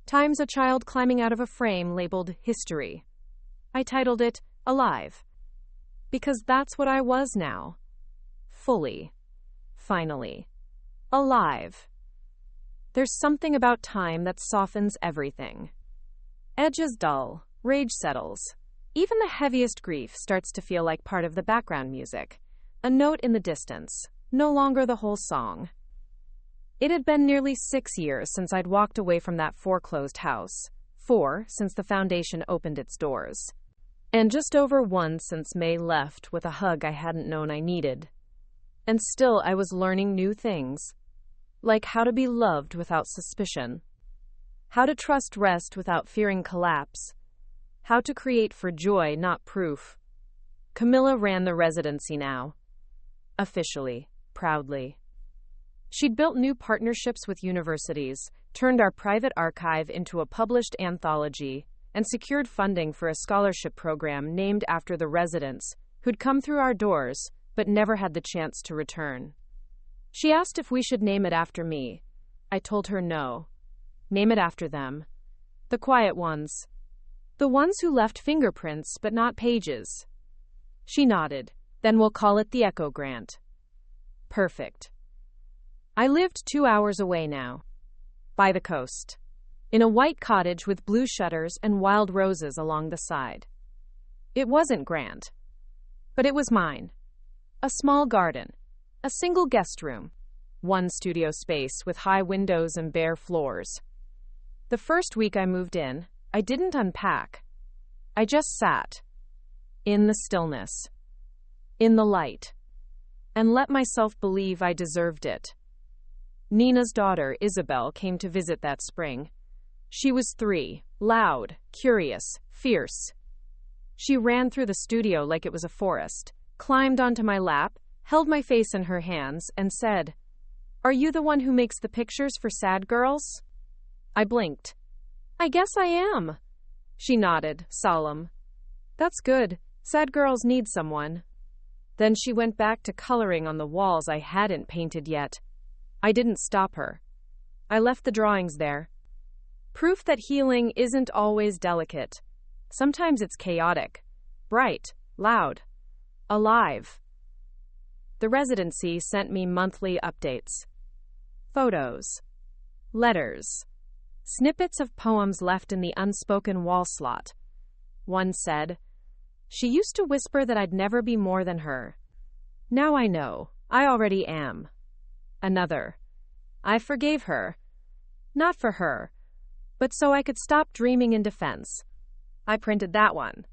Times a child climbing out of a frame labeled history. I titled it Alive. Because that's what I was now. Fully. Finally. Alive. There's something about time that softens everything. Edges dull, rage settles. Even the heaviest grief starts to feel like part of the background music, a note in the distance, no longer the whole song. It had been nearly 6 years since I'd walked away from that foreclosed house, 4 since the foundation opened its doors, and just over 1 since May left with a hug I hadn't known I needed. And still I was learning new things, like how to be loved without suspicion, how to trust rest without fearing collapse, how to create for joy, not proof. Camilla ran the residency now. Officially, proudly. She'd built new partnerships with universities, turned our private archive into a published anthology, and secured funding for a scholarship program named after the residents who'd come through our doors but never had the chance to return. She asked if we should name it after me. I told her no. Name it after them. The quiet ones. The ones who left fingerprints but not pages. She nodded. Then we'll call it the Echo Grant. Perfect. I lived 2 hours away now. By the coast. In a white cottage with blue shutters and wild roses along the side. It wasn't grand. But it was mine. A small garden. A single guest room. 1 studio space with high windows and bare floors. The first week I moved in, I didn't unpack. I just sat. In the stillness. In the light. And let myself believe I deserved it. Nina's daughter, Isabel, came to visit that spring. She was 3, loud, curious, fierce. She ran through the studio like it was a forest, climbed onto my lap, held my face in her hands, and said, Are you the one who makes the pictures for sad girls? I blinked. I guess I am. She nodded, solemn. That's good. Sad girls need someone. Then she went back to coloring on the walls I hadn't painted yet. I didn't stop her. I left the drawings there. Proof that healing isn't always delicate. Sometimes it's chaotic, bright, loud, alive. The residency sent me monthly updates. Photos, letters, snippets of poems left in the unspoken wall slot. One said, "She used to whisper that I'd never be more than her. Now I know, I already am." Another, "I forgave her. Not for her, but so I could stop dreaming in defense." I printed that one,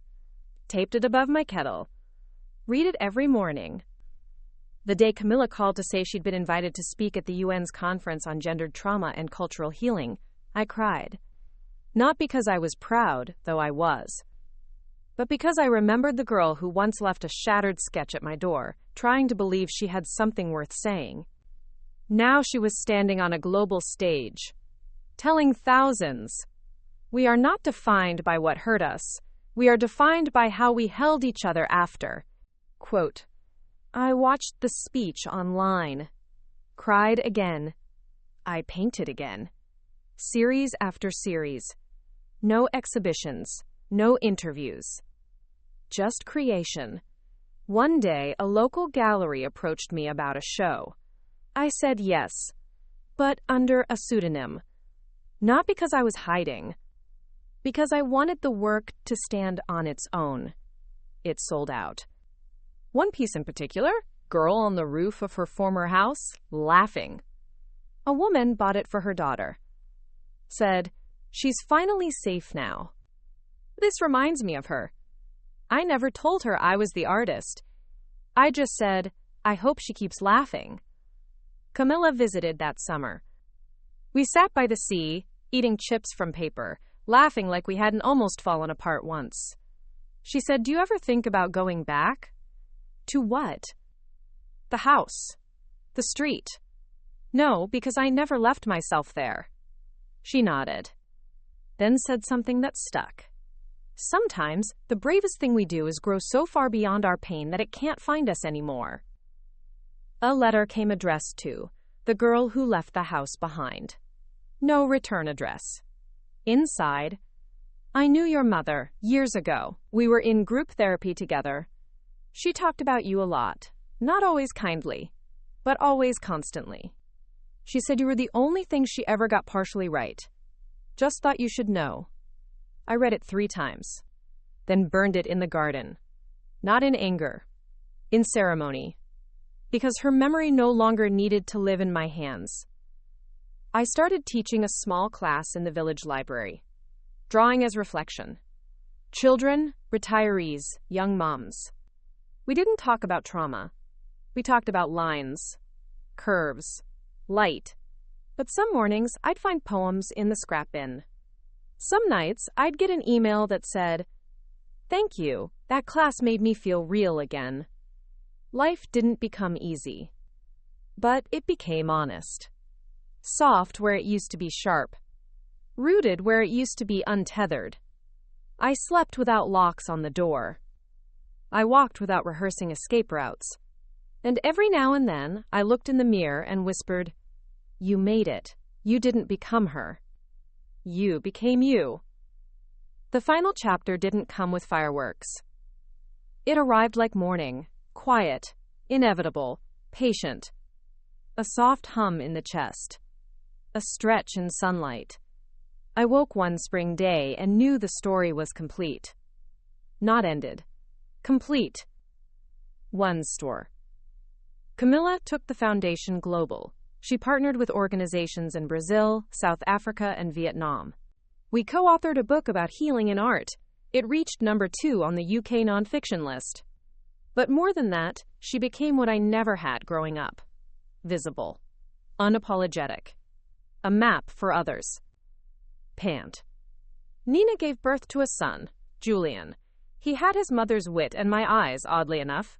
taped it above my kettle, read it every morning. The day Camilla called to say she'd been invited to speak at the UN's conference on gendered trauma and cultural healing, I cried. Not because I was proud, though I was, but because I remembered the girl who once left a shattered sketch at my door, trying to believe she had something worth saying. Now she was standing on a global stage, telling thousands, "We are not defined by what hurt us. We are defined by how we held each other after." Quote, I watched the speech online, cried again. I painted again. Series after series. No exhibitions, no interviews. Just creation. One day, a local gallery approached me about a show. I said yes, but under a pseudonym. Not because I was hiding, because I wanted the work to stand on its own. It sold out. One piece in particular, girl on the roof of her former house, laughing. A woman bought it for her daughter. Said, "She's finally safe now." This reminds me of her. I never told her I was the artist. I just said, I hope she keeps laughing. Camilla visited that summer. We sat by the sea, eating chips from paper, laughing like we hadn't almost fallen apart once. She said, "Do you ever think about going back?" To what? The house. The street. No, because I never left myself there. She nodded. Then said something that stuck. Sometimes, the bravest thing we do is grow so far beyond our pain that it can't find us anymore. A letter came addressed to the girl who left the house behind. No return address. Inside, I knew your mother years ago. We were in group therapy together. She talked about you a lot, not always kindly, but always constantly. She said you were the only thing she ever got partially right. Just thought you should know. I read it 3 times, then burned it in the garden. Not in anger, in ceremony, because her memory no longer needed to live in my hands. I started teaching a small class in the village library, drawing as reflection. Children, retirees, young moms. We didn't talk about trauma. We talked about lines, curves, light. But some mornings, I'd find poems in the scrap bin. Some nights, I'd get an email that said, "Thank you, that class made me feel real again." Life didn't become easy, but it became honest. Soft where it used to be sharp. Rooted where it used to be untethered. I slept without locks on the door. I walked without rehearsing escape routes. And every now and then, I looked in the mirror and whispered, "You made it. You didn't become her. You became you." The final chapter didn't come with fireworks. It arrived like morning, quiet, inevitable, patient. A soft hum in the chest. A stretch in sunlight. I woke one spring day and knew the story was complete. Not ended. Complete. One store. Camilla took the foundation global. She partnered with organizations in Brazil, South Africa, and Vietnam. We co-authored a book about healing in art. It reached number 2 on the UK nonfiction list. But more than that, she became what I never had growing up. Visible. Unapologetic. A map for others. Pant. Nina gave birth to a son, Julian. He had his mother's wit and my eyes, oddly enough.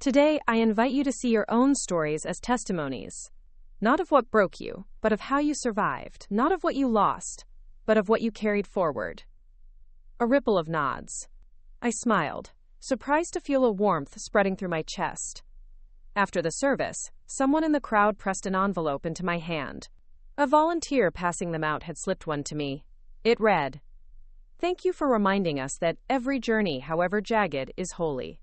Today, I invite you to see your own stories as testimonies. Not of what broke you, but of how you survived. Not of what you lost, but of what you carried forward. A ripple of nods. I smiled, surprised to feel a warmth spreading through my chest. After the service, someone in the crowd pressed an envelope into my hand. A volunteer passing them out had slipped one to me. It read, "Thank you for reminding us that every journey, however jagged, is holy."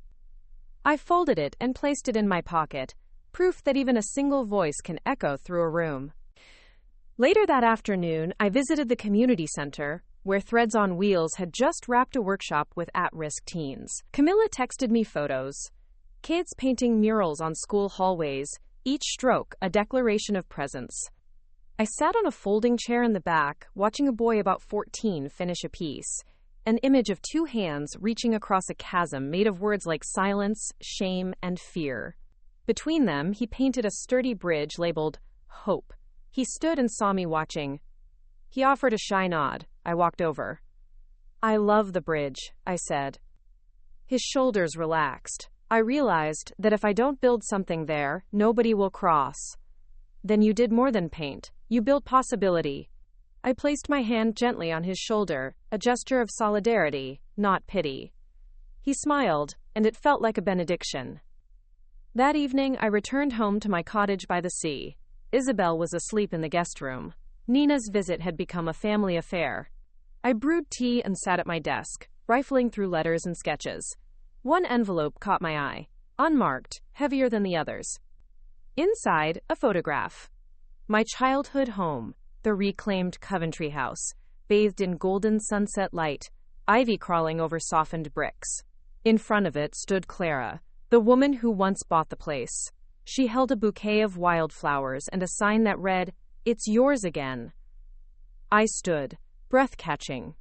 I folded it and placed it in my pocket, proof that even a single voice can echo through a room. Later that afternoon, I visited the community center, where Threads on Wheels had just wrapped a workshop with at-risk teens. Camilla texted me photos. Kids painting murals on school hallways, each stroke a declaration of presence. I sat on a folding chair in the back, watching a boy about 14 finish a piece. An image of two hands reaching across a chasm made of words like silence, shame, and fear. Between them, he painted a sturdy bridge labeled Hope. He stood and saw me watching. He offered a shy nod. I walked over. "I love the bridge," I said. His shoulders relaxed. I realized that if I don't build something there, nobody will cross. "Then you did more than paint. You built possibility." I placed my hand gently on his shoulder, a gesture of solidarity, not pity. He smiled, and it felt like a benediction. That evening, I returned home to my cottage by the sea. Isabel was asleep in the guest room. Nina's visit had become a family affair. I brewed tea and sat at my desk, rifling through letters and sketches. One envelope caught my eye, unmarked, heavier than the others. Inside, a photograph. My childhood home, the reclaimed Coventry house, bathed in golden sunset light, ivy crawling over softened bricks. In front of it stood Clara, the woman who once bought the place. She held a bouquet of wildflowers and a sign that read, "It's yours again." I stood, breath-catching.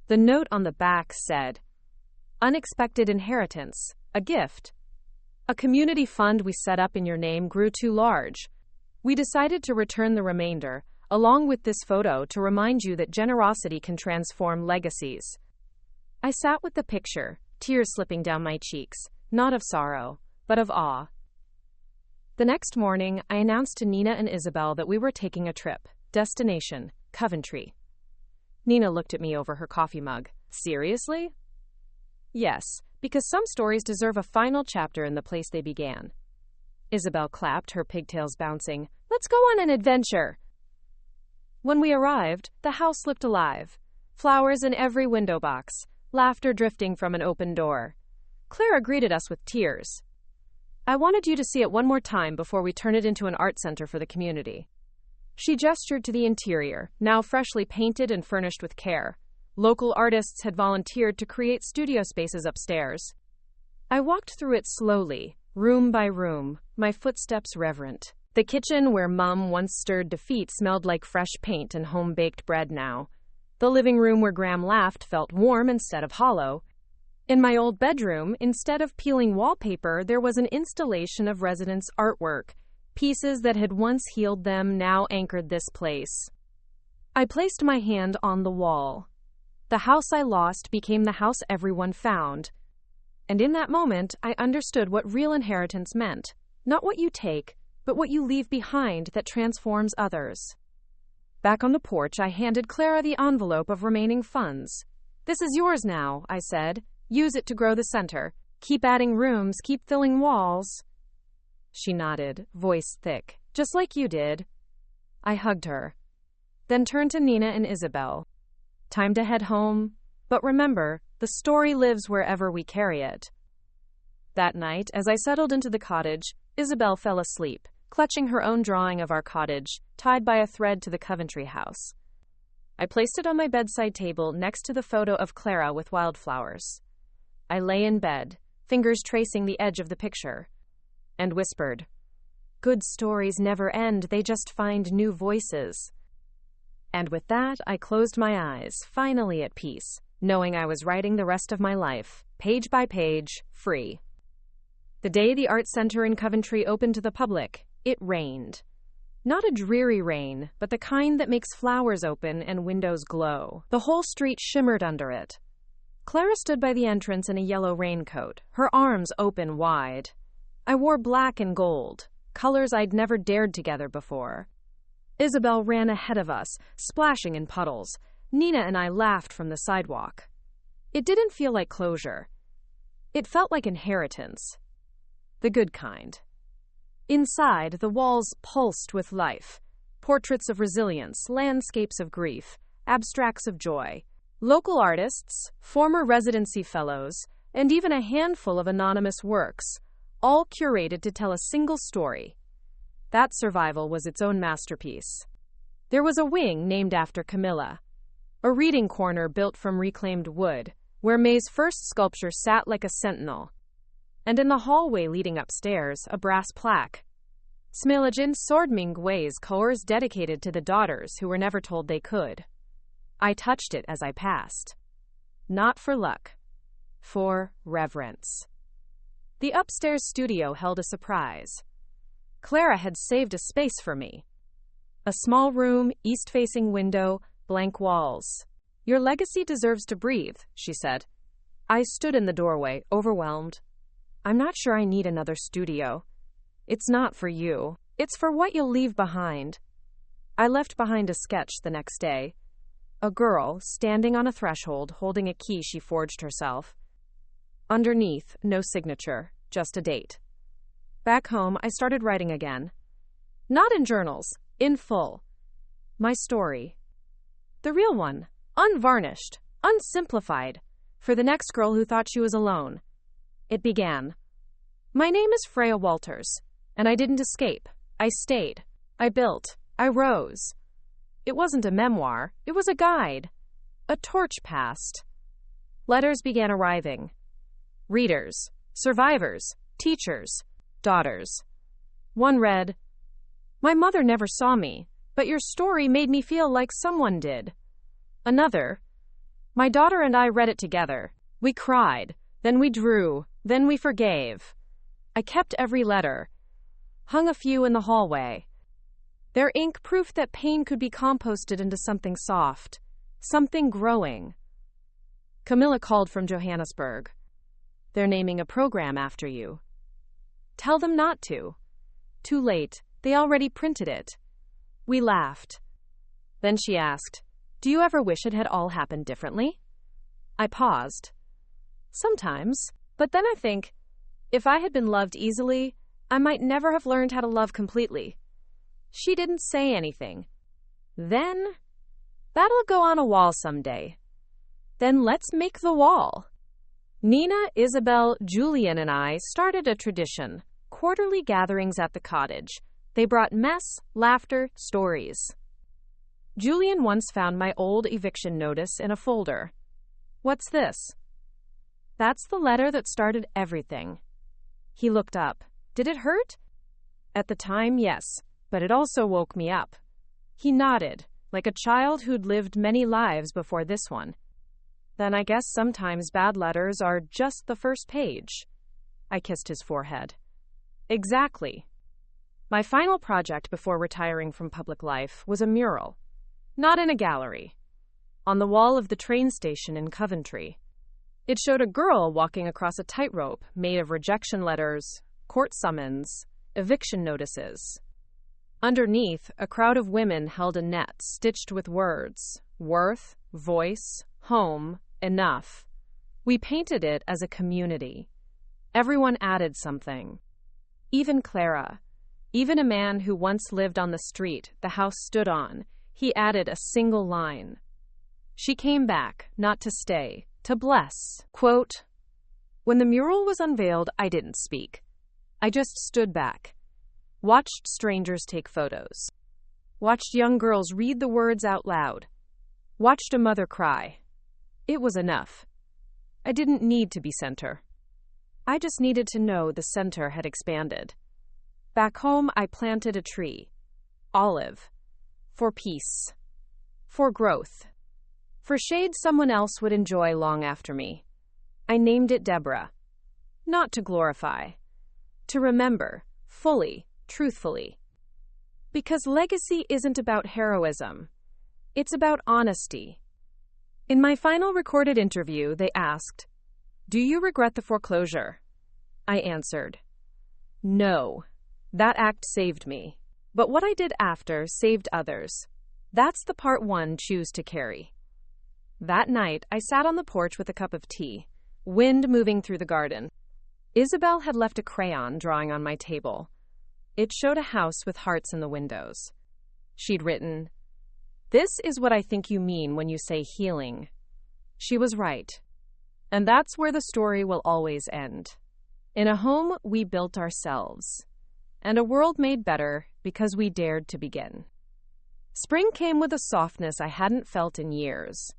The note on the back said, "Unexpected inheritance, a gift. A community fund we set up in your name grew too large. We decided to return the remainder, along with this photo to remind you that generosity can transform legacies." I sat with the picture, tears slipping down my cheeks, not of sorrow, but of awe. The next morning, I announced to Nina and Isabel that we were taking a trip. Destination, Coventry. Nina looked at me over her coffee mug. "Seriously?" "Yes, because some stories deserve a final chapter in the place they began." Isabel clapped, her pigtails bouncing. "Let's go on an adventure." When we arrived, the house looked alive. Flowers in every window box, laughter drifting from an open door. Clara greeted us with tears. "I wanted you to see it one more time before we turn it into an art center for the community." She gestured to the interior, now freshly painted and furnished with care. Local artists had volunteered to create studio spaces upstairs. I walked through it slowly, room by room, my footsteps reverent. The kitchen where Mum once stirred defeat smelled like fresh paint and home-baked bread now. The living room where Graham laughed felt warm instead of hollow. In my old bedroom, instead of peeling wallpaper, there was an installation of residents' artwork. Pieces that had once healed them now anchored this place. I placed my hand on the wall. The house I lost became the house everyone found. And in that moment, I understood what real inheritance meant. Not what you take, but what you leave behind that transforms others. Back on the porch, I handed Clara the envelope of remaining funds. "This is yours now," I said. "Use it to grow the center. Keep adding rooms, keep filling walls." She nodded, voice thick. "Just like you did." I hugged her. Then turned to Nina and Isabel. "Time to head home. But remember, the story lives wherever we carry it." That night, as I settled into the cottage, Isabel fell asleep, clutching her own drawing of our cottage, tied by a thread to the Coventry house. I placed it on my bedside table next to the photo of Clara with wildflowers. I lay in bed, fingers tracing the edge of the picture, and whispered, "Good stories never end, they just find new voices." And with that, I closed my eyes, finally at peace, knowing I was writing the rest of my life, page by page, free. The day the Art Center in Coventry opened to the public, it rained. Not a dreary rain, but the kind that makes flowers open and windows glow. The whole street shimmered under it. Clara stood by the entrance in a yellow raincoat, her arms open wide. I wore black and gold, colors I'd never dared together before. Isabel ran ahead of us, splashing in puddles. Nina and I laughed from the sidewalk. It didn't feel like closure. It felt like inheritance. The good kind. Inside, the walls pulsed with life. Portraits of resilience, landscapes of grief, abstracts of joy. Local artists, former residency fellows, and even a handful of anonymous works, all curated to tell a single story. That survival was its own masterpiece. There was a wing named after Camilla, a reading corner built from reclaimed wood, where May's first sculpture sat like a sentinel. And in the hallway leading upstairs, a brass plaque. Smilajin Swordming Wei's cours dedicated to the daughters who were never told they could. I touched it as I passed. Not for luck. For reverence. The upstairs studio held a surprise. Clara had saved a space for me. A small room, east-facing window, blank walls. Your legacy deserves to breathe, she said. I stood in the doorway, overwhelmed. I'm not sure I need another studio. It's not for you. It's for what you'll leave behind. I left behind a sketch the next day. A girl, standing on a threshold, holding a key she forged herself. Underneath, no signature, just a date. Back home, I started writing again. Not in journals, in full. My story. The real one. Unvarnished, unsimplified. For the next girl who thought she was alone. It began. My name is Freya Walters, and I didn't escape. I stayed. I built. I rose. It wasn't a memoir. It was a guide. A torch passed. Letters began arriving. Readers, survivors, teachers, daughters. One read, My mother never saw me, but your story made me feel like someone did. Another, My daughter and I read it together. We cried, then we drew, then we forgave. I kept every letter, hung a few in the hallway. Their ink proof that pain could be composted into something soft, something growing. Camilla called from Johannesburg. They're naming a program after you. Tell them not to. Too late, they already printed it. We laughed. Then she asked, Do you ever wish it had all happened differently? I paused. Sometimes, but then I think, if I had been loved easily, I might never have learned how to love completely. She didn't say anything. Then, that'll go on a wall someday. Then let's make the wall. Nina, Isabel, Julian, and I started a tradition, quarterly gatherings at the cottage. They brought mess, laughter, stories. Julian once found my old eviction notice in a folder. What's this? That's the letter that started everything. He looked up. Did it hurt? At the time, yes, but it also woke me up. He nodded, like a child who'd lived many lives before this one. Then I guess sometimes bad letters are just the first page. I kissed his forehead. Exactly. My final project before retiring from public life was a mural. Not in a gallery. On the wall of the train station in Coventry. It showed a girl walking across a tightrope made of rejection letters, court summons, eviction notices. Underneath, a crowd of women held a net stitched with words: worth, voice, home, enough. We painted it as a community. Everyone added something. Even Clara. Even a man who once lived on the street the house stood on. He added a single line. She came back, not to stay, to bless. Quote, When the mural was unveiled, I didn't speak. I just stood back. Watched strangers take photos. Watched young girls read the words out loud. Watched a mother cry. It was enough. I didn't need to be center. I just needed to know the center had expanded. Back home, I planted a tree. Olive. For peace. For growth. For shade someone else would enjoy long after me. I named it Deborah. Not to glorify. To remember. Fully. Truthfully. Because legacy isn't about heroism. It's about honesty. In my final recorded interview, they asked, Do you regret the foreclosure? I answered, No. That act saved me. But what I did after saved others. That's the part one choose to carry. That night, I sat on the porch with a cup of tea, wind moving through the garden. Isabel had left a crayon drawing on my table. It showed a house with hearts in the windows. She'd written, "This is what I think you mean when you say healing." She was right. And that's where the story will always end. In a home we built ourselves, and a world made better because we dared to begin. Spring came with a softness I hadn't felt in years.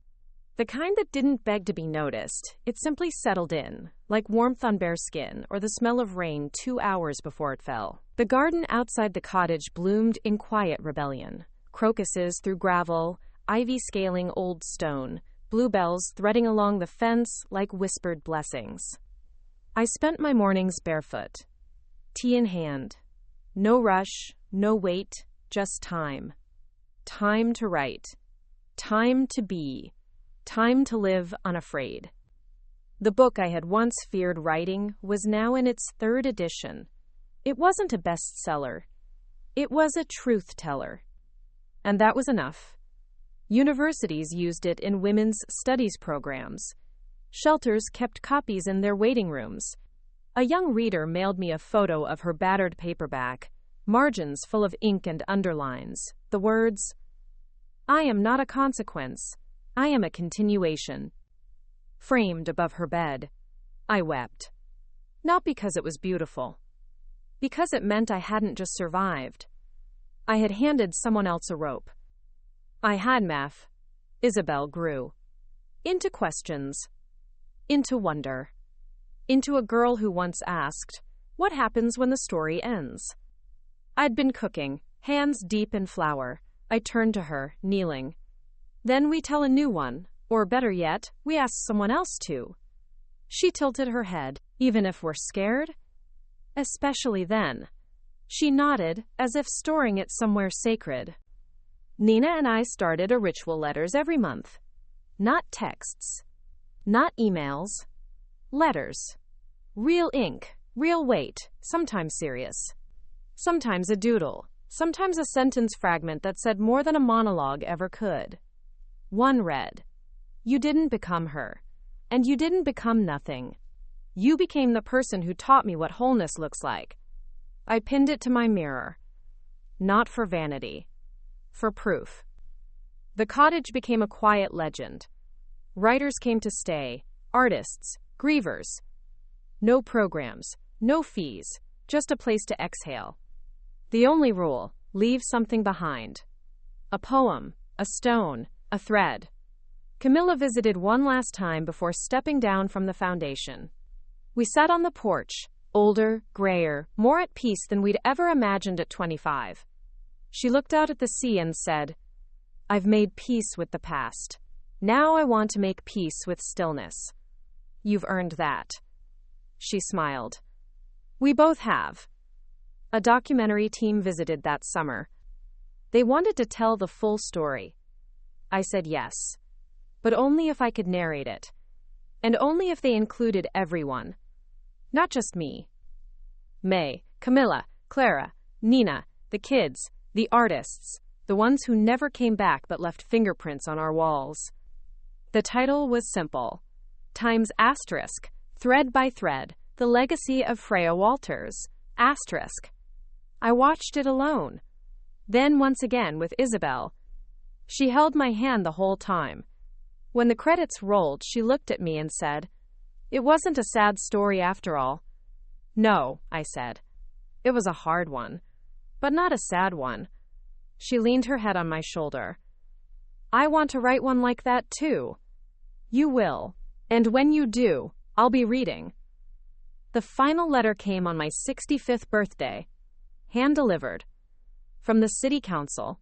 The kind that didn't beg to be noticed, it simply settled in, like warmth on bare skin or the smell of rain 2 hours before it fell. The garden outside the cottage bloomed in quiet rebellion. Crocuses through gravel, ivy scaling old stone, bluebells threading along the fence like whispered blessings. I spent my mornings barefoot, tea in hand. No rush, no wait, just time. Time to write. Time to be. Time to live unafraid. The book I had once feared writing was now in its 3rd edition. It wasn't a bestseller. It was a truth-teller. And that was enough. Universities used it in women's studies programs. Shelters kept copies in their waiting rooms. A young reader mailed me a photo of her battered paperback, margins full of ink and underlines, the words, "I am not a consequence. I am a continuation." Framed above her bed, I wept. Not because it was beautiful. Because it meant I hadn't just survived. I had handed someone else a rope. I had Meph. Isabel grew. Into questions. Into wonder. Into a girl who once asked, "What happens when the story ends?" I'd been cooking, hands deep in flour. I turned to her, kneeling. "Then we tell a new one, or better yet, we ask someone else to." She tilted her head. "Even if we're scared?" "Especially then." She nodded, as if storing it somewhere sacred. Nina and I started a ritual letters every month. Not texts. Not emails. Letters. Real ink, real weight, sometimes serious. Sometimes a doodle. Sometimes a sentence fragment that said more than a monologue ever could. One read, "You didn't become her, and you didn't become nothing. You became the person who taught me what wholeness looks like." I pinned it to my mirror. Not for vanity. For proof. The cottage became a quiet legend. Writers came to stay, artists, grievers. No programs, no fees, just a place to exhale. The only rule, leave something behind. A poem, a stone, a thread. Camilla visited one last time before stepping down from the foundation. We sat on the porch, older, grayer, more at peace than we'd ever imagined at 25. She looked out at the sea and said, "I've made peace with the past. Now I want to make peace with stillness." "You've earned that." She smiled. "We both have." A documentary team visited that summer. They wanted to tell the full story. I said yes. But only if I could narrate it. And only if they included everyone. Not just me. May, Camilla, Clara, Nina, the kids, the artists, the ones who never came back but left fingerprints on our walls. The title was simple. Times asterisk, thread by thread, the legacy of Freya Walters, asterisk. I watched it alone. Then once again with Isabel. She held my hand the whole time. When the credits rolled, she looked at me and said, "It wasn't a sad story after all." "No," I said. "It was a hard one, but not a sad one." She leaned her head on my shoulder. "I want to write one like that too." "You will. And when you do, I'll be reading." The final letter came on my 65th birthday. Hand-delivered. From the city council.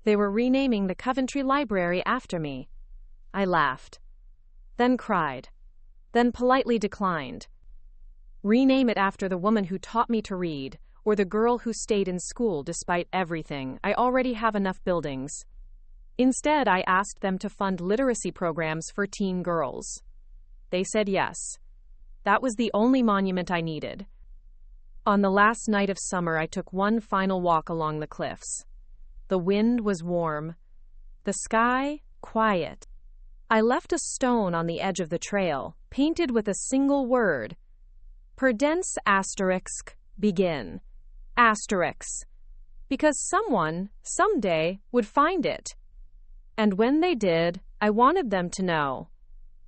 They were renaming the Coventry Library after me. I laughed. Then cried. Then politely declined. Rename it after the woman who taught me to read, or the girl who stayed in school despite everything. I already have enough buildings. Instead, I asked them to fund literacy programs for teen girls. They said yes. That was the only monument I needed. On the last night of summer, I took one final walk along the cliffs. The wind was warm, the sky quiet. I left a stone on the edge of the trail, painted with a single word. Perdence asterisk begin. Asterisk. Because someone, someday, would find it. And when they did, I wanted them to know.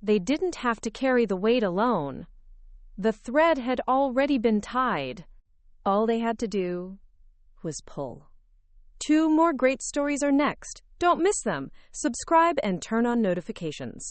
They didn't have to carry the weight alone. The thread had already been tied. All they had to do was pull. 2 more great stories are next. Don't miss them. Subscribe and turn on notifications.